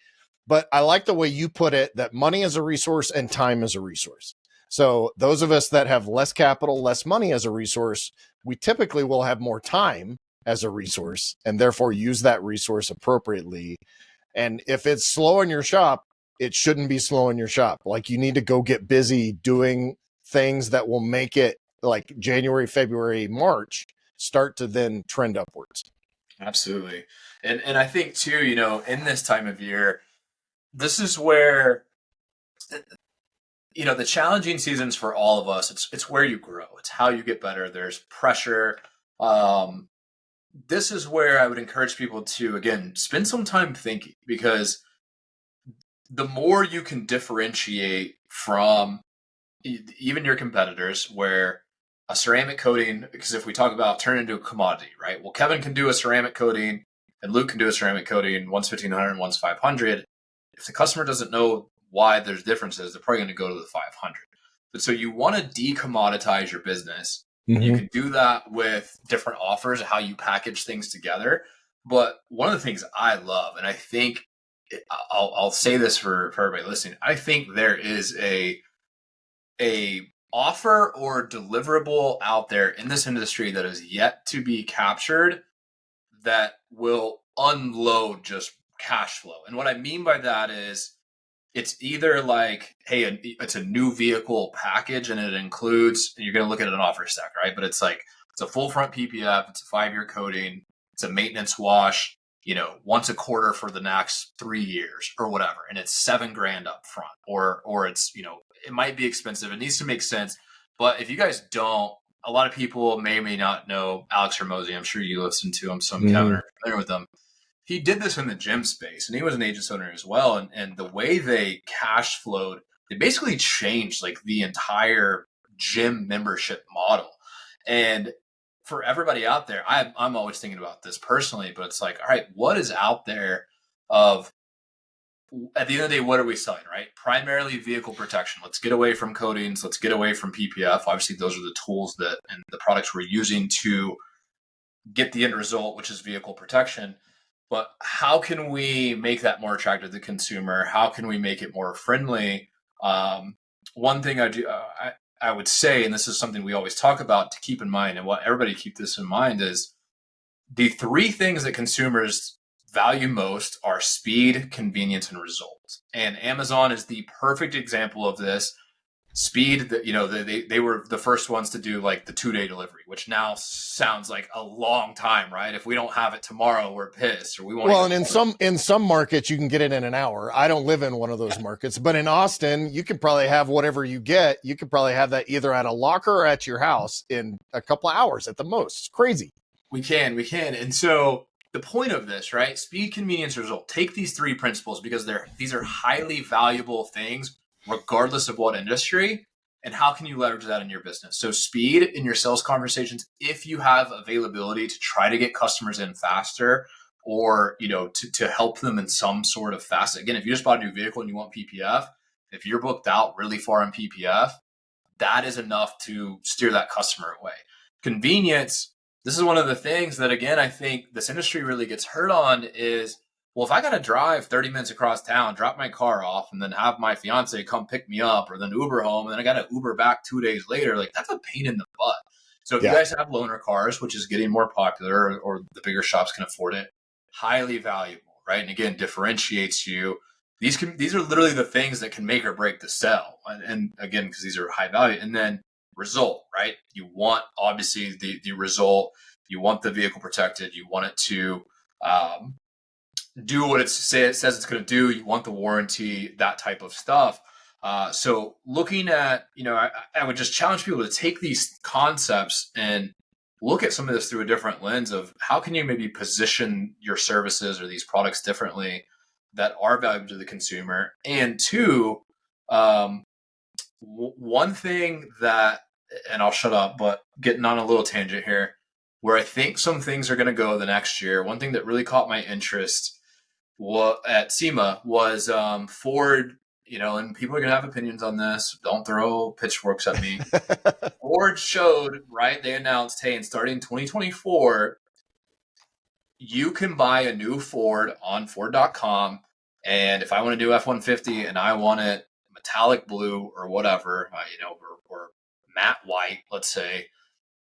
But I like the way you put it, that money is a resource and time is a resource. So those of us that have less capital, less money as a resource, we typically will have more time as a resource, and therefore use that resource appropriately. And if it's slow in your shop, it shouldn't be slow in your shop. Like, you need to go get busy doing things that will make it, like, January, February, March, start to then trend upwards. Absolutely. And I think too, in this time of year, this is where, the challenging seasons for all of us, it's where you grow. It's how you get better. There's pressure. This is where I would encourage people to, again, spend some time thinking, because the more you can differentiate from even your competitors, where a ceramic coating, because if we talk about turn into a commodity, right? Well, Kevin can do a ceramic coating and Luke can do a ceramic coating. One's 1,500 and one's 500. If the customer doesn't know why there's differences, they're probably going to go to the 500. But so you want to decommoditize your business. Mm-hmm. You can do that with different offers, how you package things together. But one of the things I love, and I think I'll say this for everybody listening, I think there is a offer or deliverable out there in this industry that is yet to be captured that will unload just cash flow. And what I mean by that is, it's either like, hey, it's a new vehicle package and it includes, and you're going to look at an offer stack, right? But it's like, it's a full front PPF, it's a 5-year coating, it's a maintenance wash, once a quarter for the next 3 years or whatever. And it's $7,000 up front, or it's, it might be expensive. It needs to make sense. But if you guys don't, a lot of people may not know Alex Hermosi. I'm sure you listen to him. Some Kevin are familiar with him. He did this in the gym space, and he was an agent owner as well. And the way they cash flowed, they basically changed like the entire gym membership model. And for everybody out there, I'm always thinking about this personally, but it's like, all right, what is out there of, at the end of the day, what are we selling, right? Primarily vehicle protection. Let's get away from coatings. Let's get away from PPF. Obviously, those are the tools and the products we're using to get the end result, which is vehicle protection. But how can we make that more attractive to the consumer? How can we make it more friendly? One thing I would say, and this is something we always talk about to keep in mind, and what everybody keep this in mind is the three things that consumers value most are speed, convenience, and results. And Amazon is the perfect example of this. Speed, they were the first ones to do like the 2-day delivery, which now sounds like a long time, right? If we don't have it tomorrow, we're pissed, or we want. Well, and in some markets you can get it in an hour. I don't live in one of those markets, but in Austin, you can probably have whatever you get. You could probably have that either at a locker or at your house in a couple of hours at the most. It's crazy. We can. And so the point of this, right? Speed, convenience, result. Take these three principles because these are highly valuable things, regardless of what industry. And how can you leverage that in your business? So speed in your sales conversations, if you have availability to try to get customers in faster or, to help them in some sort of fast. Again, if you just bought a new vehicle and you want PPF, if you're booked out really far on PPF, that is enough to steer that customer away. Convenience, this is one of the things that, again, I think this industry really gets hurt on is, well, if I got to drive 30 minutes across town, drop my car off, and then have my fiance come pick me up or then Uber home, and then I got to Uber back 2 days later, like that's a pain in the butt. So if you guys have loaner cars, which is getting more popular or the bigger shops can afford it, highly valuable, right? And again, differentiates you. These are literally the things that can make or break the sell. And again, because these are high value. And then result, right? You want obviously the result. You want the vehicle protected. You want it to do what it says it's going to do. You want the warranty, that type of stuff. So looking at, I would just challenge people to take these concepts and look at some of this through a different lens of how can you maybe position your services or these products differently that are valuable to the consumer. And two, one thing that, and I'll shut up, but getting on a little tangent here, where I think some things are going to go the next year. One thing that really caught my interest at SEMA was Ford, and people are going to have opinions on this. Don't throw pitchforks at me. Ford showed, right? They announced, hey, and starting 2024, you can buy a new Ford on Ford.com. And if I want to do F-150 and I want it metallic blue or whatever, or matte white, let's say,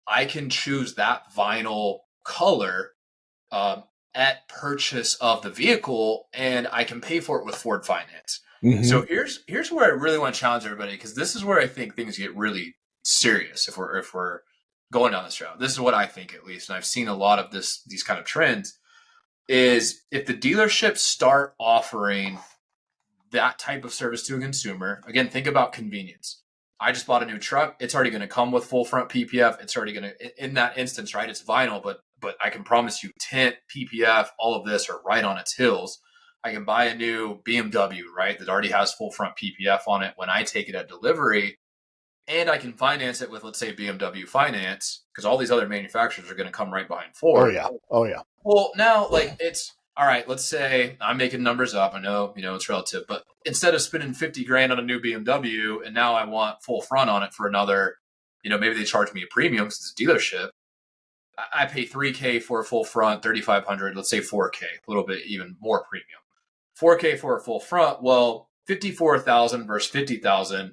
I can choose that vinyl color at purchase of the vehicle, and I can pay for it with Ford Finance. Mm-hmm. So here's where I really want to challenge everybody, because this is where I think things get really serious if we're going down this route. This is what I think, at least, and I've seen a lot of these kind of trends, is if the dealerships start offering that type of service to a consumer, again, think about convenience. I just bought a new truck. It's already going to come with full front PPF. It's already going to, in that instance, right? It's vinyl, but I can promise you tint, PPF, all of this are right on its heels. I can buy a new BMW, right, that already has full front PPF on it when I take it at delivery, and I can finance it with, let's say, BMW Finance, because all these other manufacturers are going to come right behind Ford. Oh yeah. Well, now, it's all right. Let's say I'm making numbers up. I know, it's relative, but instead of spending 50 grand on a new BMW, and now I want full front on it for another, maybe they charge me a premium because it's a dealership. I pay $3K for a full front, $3,500, let's say $4K, a little bit even more premium. $4K for a full front. Well, $54,000 versus $50,000.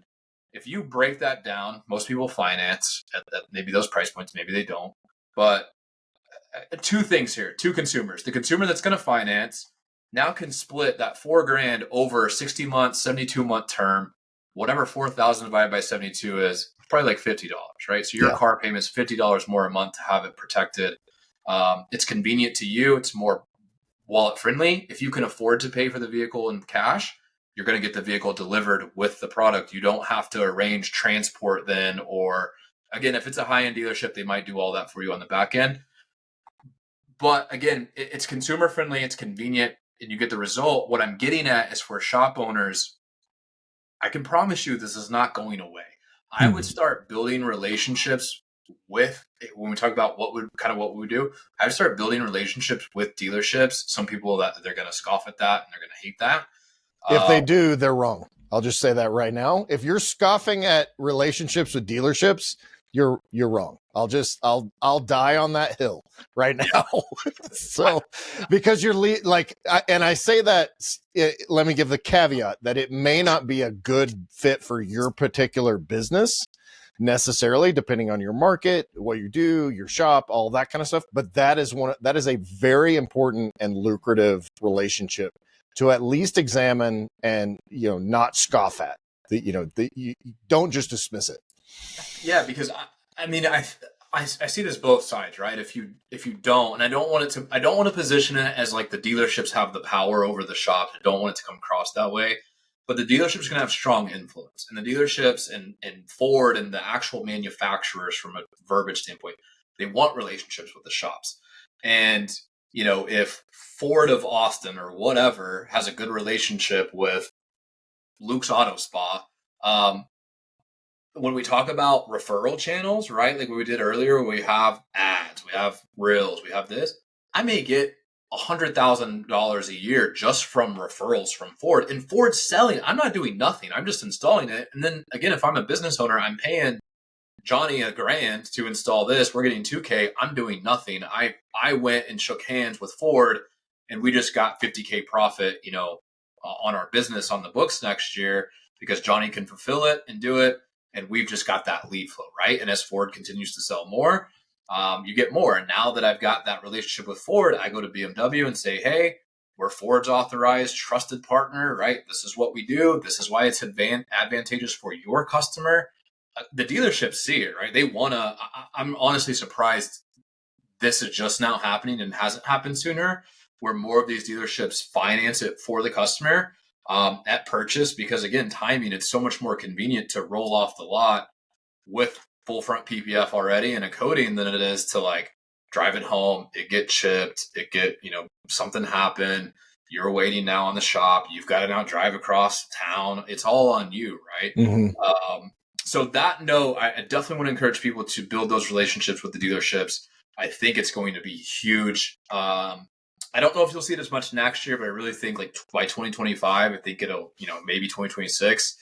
If you break that down, most people finance at maybe those price points, maybe they don't. But two things here, two consumers. The consumer that's going to finance now can split that $4,000 over 60 months, 72-month term, whatever 4,000 divided by 72 is, probably like $50, right? So your car payment is $50 more a month to have it protected. It's convenient to you. It's more wallet friendly. If you can afford to pay for the vehicle in cash, you're going to get the vehicle delivered with the product. You don't have to arrange transport then, or again, if it's a high-end dealership, they might do all that for you on the back end. But again, it's consumer friendly, it's convenient, and you get the result. What I'm getting at is for shop owners, I can promise you this is not going away. I would start building relationships with, when we talk about what we would do, I would start building relationships with dealerships. Some people that they're going to scoff at that and they're going to hate that. If they do, they're wrong. I'll just say that right now. If you're scoffing at relationships with dealerships, you're wrong. I'll die on that hill right now. So, because you're and I say that, let me give the caveat that it may not be a good fit for your particular business necessarily, depending on your market, what you do, your shop, all that kind of stuff. But that is a very important and lucrative relationship to at least examine and, not scoff at. You don't just dismiss it. Yeah, because I mean, I see this both sides, right? If you don't, and I don't want to position it as like the dealerships have the power over the shops. I don't want it to come across that way. But the dealerships can have strong influence, and the dealerships and Ford and the actual manufacturers, from a verbiage standpoint, they want relationships with the shops. And if Ford of Austin or whatever has a good relationship with Luke's Auto Spa, when we talk about referral channels, right? Like what we did earlier, we have ads, we have reels, we have this. I may get $100,000 a year just from referrals from Ford, and Ford's selling. I'm not doing nothing. I'm just installing it. And then again, if I'm a business owner, I'm paying Johnny $1,000 to install this. We're getting $2K. I'm doing nothing. I went and shook hands with Ford, and we just got $50K profit, on our business on the books next year because Johnny can fulfill it and do it. And we've just got that lead flow, right? And as Ford continues to sell more, you get more. And now that I've got that relationship with Ford, I go to BMW and say, hey, we're Ford's authorized, trusted partner, right? This is what we do. This is why it's advantageous for your customer. The dealerships see it, right? They want to. I'm honestly surprised this is just now happening and hasn't happened sooner, where more of these dealerships finance it for the customer at purchase, because again, timing, it's so much more convenient to roll off the lot with full front PPF already and a coating than it is to like drive it home, it get chipped, something happened, you're waiting now on the shop, you've got to now drive across town. It's all on you, right? Mm-hmm. So that note, I definitely want to encourage people to build those relationships with the dealerships. I think it's going to be huge. I don't know if you'll see it as much next year, but I really think like by 2025, I think it'll, maybe 2026,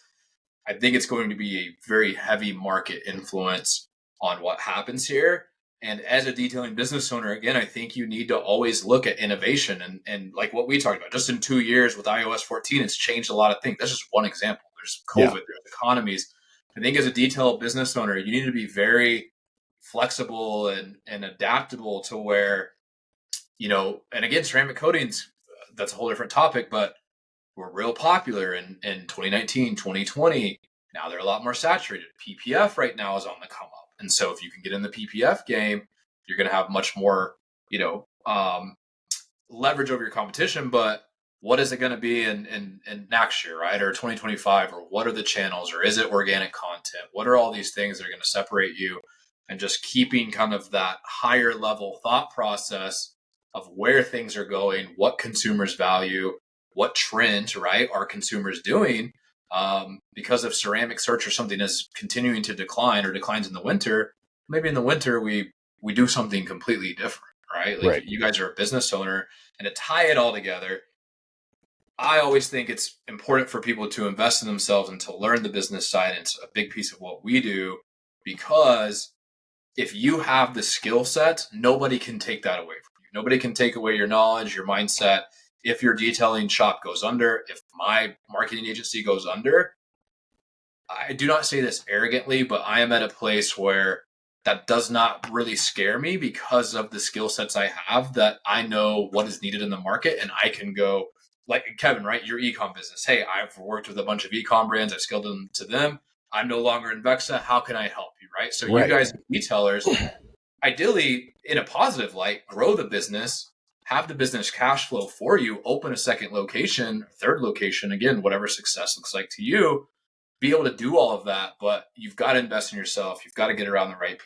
I think it's going to be a very heavy market influence on what happens here. And as a detailing business owner, again, I think you need to always look at innovation and like what we talked about, just in 2 years with iOS 14, it's changed a lot of things. That's just one example. There's COVID, there's economies. I think as a detail business owner, you need to be very flexible and adaptable to where, and again, ceramic coatings, that's a whole different topic, but were real popular in 2019, 2020. Now they're a lot more saturated. PPF right now is on the come up. And so if you can get in the PPF game, you're going to have much more, leverage over your competition. But what is it going to be in next year, right? Or 2025, or what are the channels, or is it organic content? What are all these things that are going to separate you? And just keeping kind of that higher level thought process of where things are going, what consumers value, what trends, right, are consumers doing? Because if ceramic search or something is continuing to decline or declines in the winter, maybe in the winter we do something completely different, right? Like Right. You guys are a business owner, and to tie it all together, I always think it's important for people to invest in themselves and to learn the business side. It's a big piece of what we do, because if you have the skill set, nobody can take that away from you. Nobody can take away your knowledge, your mindset. If your detailing shop goes under, if my marketing agency goes under, I do not say this arrogantly, but I am at a place where that does not really scare me because of the skill sets I have, that I know what is needed in the market, and I can go like Kevin, right? Your ecom business. Hey, I've worked with a bunch of ecom brands. I've scaled them to them. I'm no longer in Vexa. How can I help you? Right. So you guys, retailers, ideally in a positive light, grow the business, have the business cash flow for you, open a second location, third location, again, whatever success looks like to you, be able to do all of that. But you've got to invest in yourself. You've got to get around the right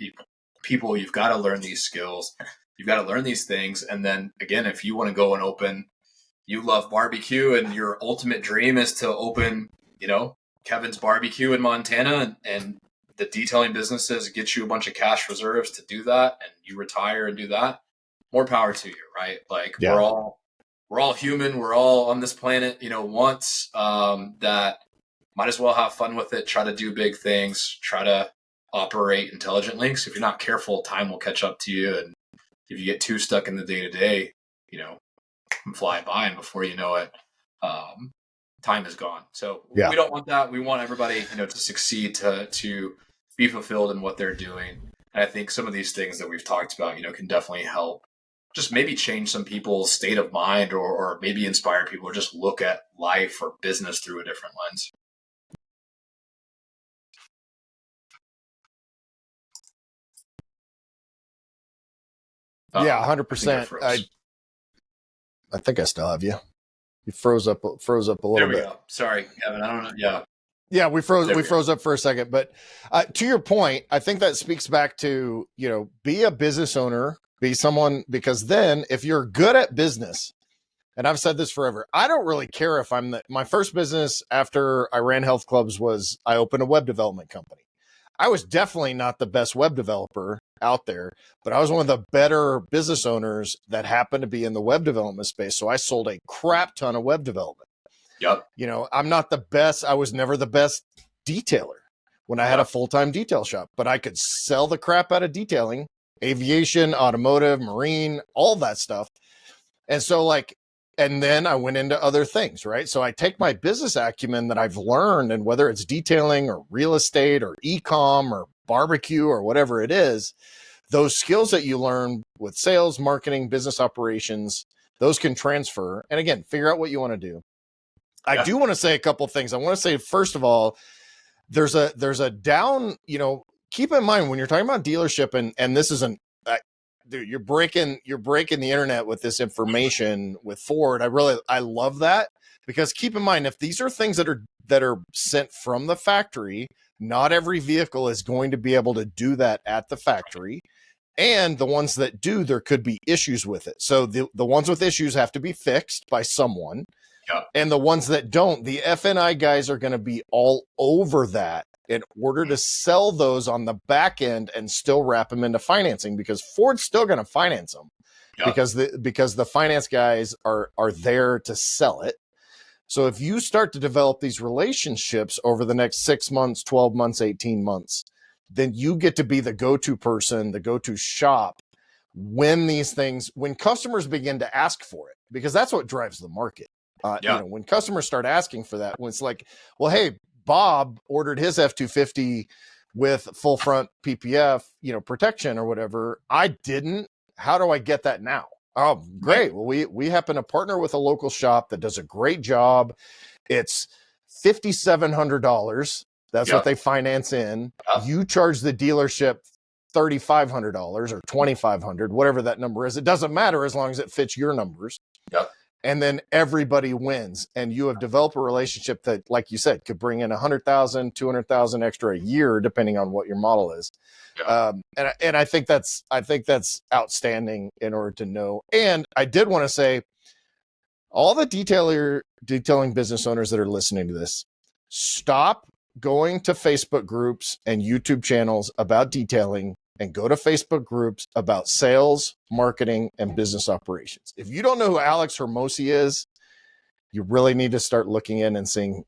people. You've got to learn these skills. You've got to learn these things. And then again, if you want to go and open, you love barbecue and your ultimate dream is to open, Kevin's Barbecue in Montana, and the detailing businesses get you a bunch of cash reserves to do that, and you retire and do that, more power to you, right? Like we're all human. We're all on this planet, once, that might as well have fun with it. Try to do big things, try to operate intelligently. Because if you're not careful, time will catch up to you. And if you get too stuck in the day to day, fly by, and before you know it, time is gone. So Yeah. we don't want that. We want everybody, to succeed, to be fulfilled in what they're doing. And I think some of these things that we've talked about, can definitely help just maybe change some people's state of mind, or maybe inspire people, or just look at life or business through a different lens. Yeah, 100%. I think I still have you. You froze up a little bit. There we go. Sorry, Kevin. I don't know. Yeah. Yeah, we froze up for a second. But to your point, I think that speaks back to, be a business owner, be someone, because then if you're good at business, and I've said this forever, I don't really care if my first business after I ran health clubs was I opened a web development company. I was definitely not the best web developer out there, but I was one of the better business owners that happened to be in the web development space. So I sold a crap ton of web development. Yep. I'm not the best. I was never the best detailer when I had a full-time detail shop, but I could sell the crap out of detailing, aviation, automotive, marine, all that stuff. And so and then I went into other things, right? So I take my business acumen that I've learned, and whether it's detailing or real estate or e-com or barbecue or whatever it is, those skills that you learn with sales, marketing, business operations, those can transfer. And again, figure out what you want to do. I do want to say a couple of things. I want to say, first of all, there's a down, keep in mind when you're talking about dealership, and this isn't, dude, you're breaking the internet with this information with Ford. I love that, because keep in mind, if these are things that are sent from the factory, not every vehicle is going to be able to do that at the factory. And the ones that do, there could be issues with it. So the ones with issues have to be fixed by someone. Yep. And the ones that don't, the F&I guys are going to be all over that in order to sell those on the back end and still wrap them into financing, because Ford's still going to finance them. Yep. because the finance guys are there to sell it. So if you start to develop these relationships over the next 6 months, 12 months, 18 months, then you get to be the go-to person, the go-to shop when customers begin to ask for it, because that's what drives the market. When customers start asking for that, when it's like, well, hey, Bob ordered his F-250 with full front PPF, protection or whatever. I didn't. How do I get that now? Oh, great. Well, we happen to partner with a local shop that does a great job. It's $5,700. That's what they finance in. You charge the dealership $3,500 or $2,500, whatever that number is. It doesn't matter as long as it fits your numbers. Yep. And then everybody wins, and you have developed a relationship that, like you said, could bring in 100,000, 200,000 extra a year, depending on what your model is. Yeah. And I think that's outstanding in order to know. And I did want to say, all the detailing business owners that are listening to this, stop going to Facebook groups and YouTube channels about detailing, and go to Facebook groups about sales, marketing, and business operations. If you don't know who Alex Hermosi is, you really need to start looking in and seeing,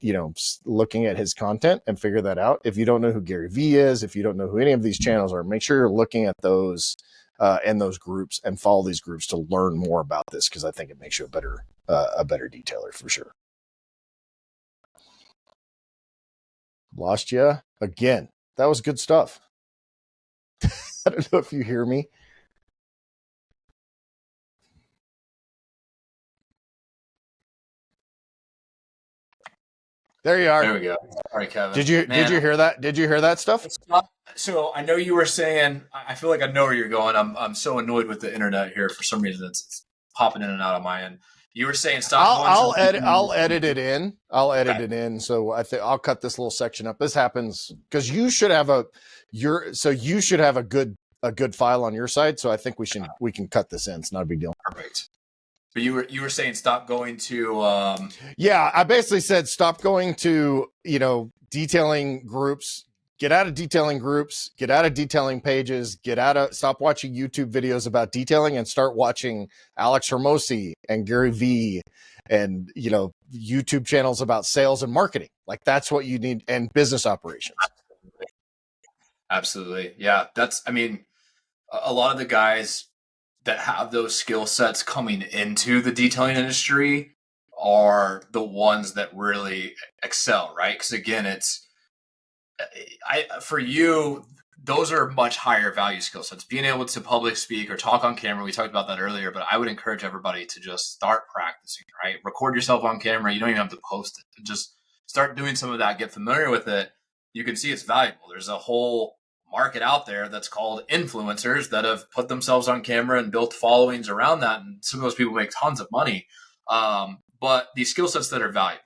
looking at his content and figure that out. If you don't know who Gary Vee is, if you don't know who any of these channels are, make sure you're looking at those and those groups, and follow these groups to learn more about this, because I think it makes you a better detailer for sure. Lost you again. That was good stuff. I don't know if you hear me. There you are. There we go. All right, Kevin. Did you hear that? Did you hear that stuff? So I know you were saying, I feel like I know where you're going. I'm so annoyed with the internet here. For some reason, it's popping in and out of my end. You were saying stop. I'll edit it in. I'll edit it in. So I think I'll cut this little section up. This happens because you should have a good file on your side. So I think we can cut this in. It's not a big deal. Perfect. But you were saying stop going to. I basically said stop going to detailing groups. Get out of detailing groups, get out of detailing pages, stop watching YouTube videos about detailing, and start watching Alex Hermosi and Gary Vee and, YouTube channels about sales and marketing. Like, that's what you need, and business operations. Absolutely. Yeah. I mean, a lot of the guys that have those skill sets coming into the detailing industry are the ones that really excel, right? Because again, for you, those are much higher value skill sets. Being able to public speak or talk on camera, we talked about that earlier, but I would encourage everybody to just start practicing, right? Record yourself on camera. You don't even have to post it. Just start doing some of that, get familiar with it. You can see it's valuable. There's a whole market out there that's called influencers that have put themselves on camera and built followings around that. And some of those people make tons of money. But these skill sets that are valuable,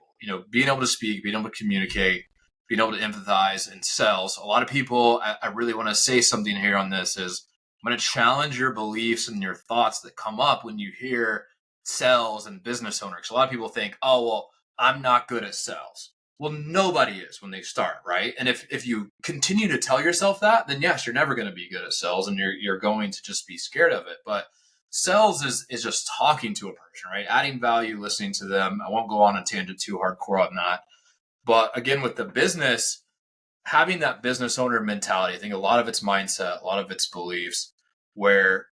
being able to speak, being able to communicate, being able to empathize and sales. A lot of people, I really want to say something here on this is I'm going to challenge your beliefs and your thoughts that come up when you hear sales and business owners. A lot of people think, oh, well, I'm not good at sales. Well, nobody is when they start, right? And if you continue to tell yourself that, then yes, you're never going to be good at sales and you're going to just be scared of it. But sales is just talking to a person, right? Adding value, listening to them. I won't go on a tangent too hardcore on that. But again, with the business, having that business owner mentality, I think a lot of it's mindset, a lot of it's beliefs, where,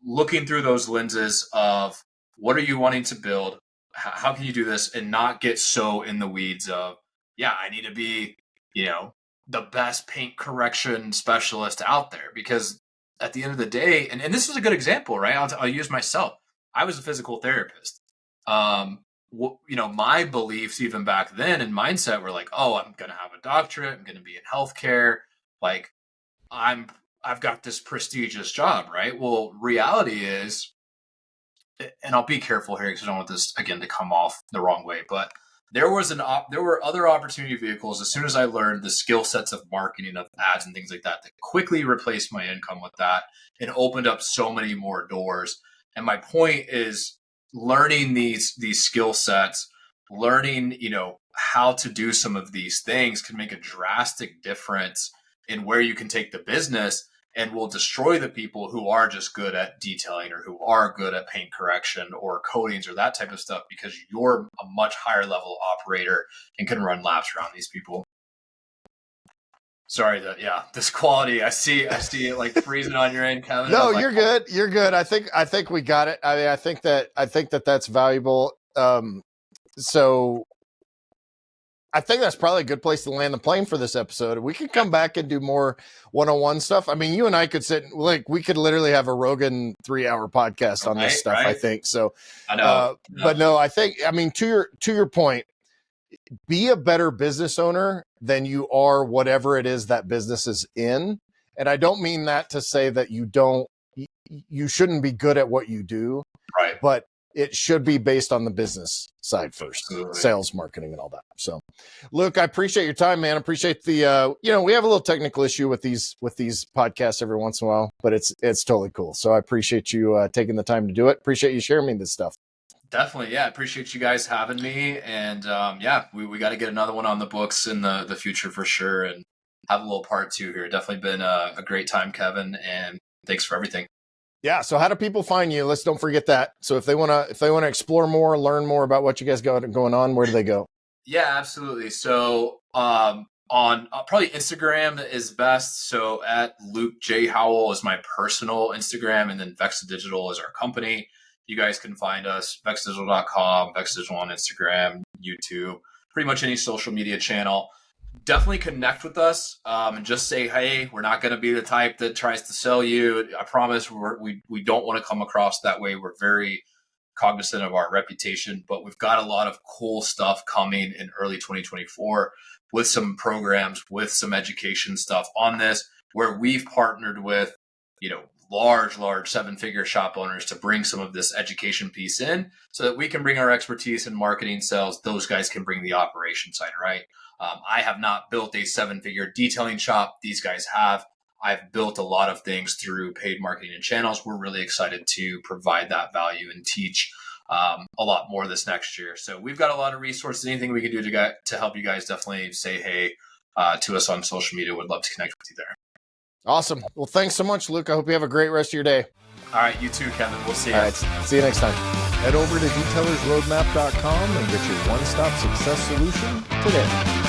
looking through those lenses of what are you wanting to build? How can you do this and not get so in the weeds of, yeah, I need to be, the best paint correction specialist out there. Because at the end of the day, and this is a good example, right? I'll use myself. I was a physical therapist. My beliefs even back then and mindset were like, oh, I'm going to have a doctorate. I'm going to be in healthcare. Like I've got this prestigious job, right? Well, reality is, and I'll be careful here because I don't want this again to come off the wrong way, but there were other opportunity vehicles as soon as I learned the skill sets of marketing, of ads and things like that quickly replaced my income with that and opened up so many more doors. And my point is learning these skill sets, learning, how to do some of these things can make a drastic difference in where you can take the business, and will destroy the people who are just good at detailing or who are good at paint correction or coatings or that type of stuff, because you're a much higher level operator and can run laps around these people. Sorry this quality. I see it like freezing on your end, Kevin. No, you're good. You're good. I think we got it. I mean, I think that that's valuable. So I think that's probably a good place to land the plane for this episode. We could come back and do more one-on-one stuff. I mean, you and I could we could literally have a Rogan 3-hour podcast on this stuff. Right. I think so. I know. But no, I mean, to your point, be a better business owner than you are whatever it is that business is in. And I don't mean that to say that you shouldn't be good at what you do, right? But it should be based on the business side first, Absolutely. Sales, marketing, and all that. So, Luke, I appreciate your time, man. I appreciate the, we have a little technical issue with these podcasts every once in a while, but it's totally cool. So I appreciate you taking the time to do it. Appreciate you sharing me this stuff. Definitely. Yeah. I appreciate you guys having me. And we got to get another one on the books in the future for sure. And have a little part 2 here. Definitely been a great time, Kevin. And thanks for everything. Yeah. So how do people find you? Let's don't forget that. So if they want to explore more, learn more about what you guys got going on, where do they go? Yeah, absolutely. So on probably Instagram is best. So at Luke J. Howell is my personal Instagram, and then Vexa Digital is our company. You guys can find us vexadigital.com, Vexa Digital on Instagram, YouTube, pretty much any social media channel. Definitely connect with us and just say, hey, we're not going to be the type that tries to sell you. I promise we don't want to come across that way. We're very cognizant of our reputation, but we've got a lot of cool stuff coming in early 2024 with some programs, with some education stuff on this, where we've partnered with, large 7-figure shop owners to bring some of this education piece in so that we can bring our expertise in marketing, sales. Those guys can bring the operation side, right? I have not built a 7-figure detailing shop. These guys have. I've built a lot of things through paid marketing and channels. We're really excited to provide that value and teach a lot more this next year. So we've got a lot of resources. Anything we can do to help you guys, definitely say hey to us on social media. Would love to connect with you there. Awesome. Well, thanks so much, Luke. I hope you have a great rest of your day. All right, you too, Kevin. We'll see you. All right, see you next time. Head over to detailersroadmap.com and get your one-stop success solution today.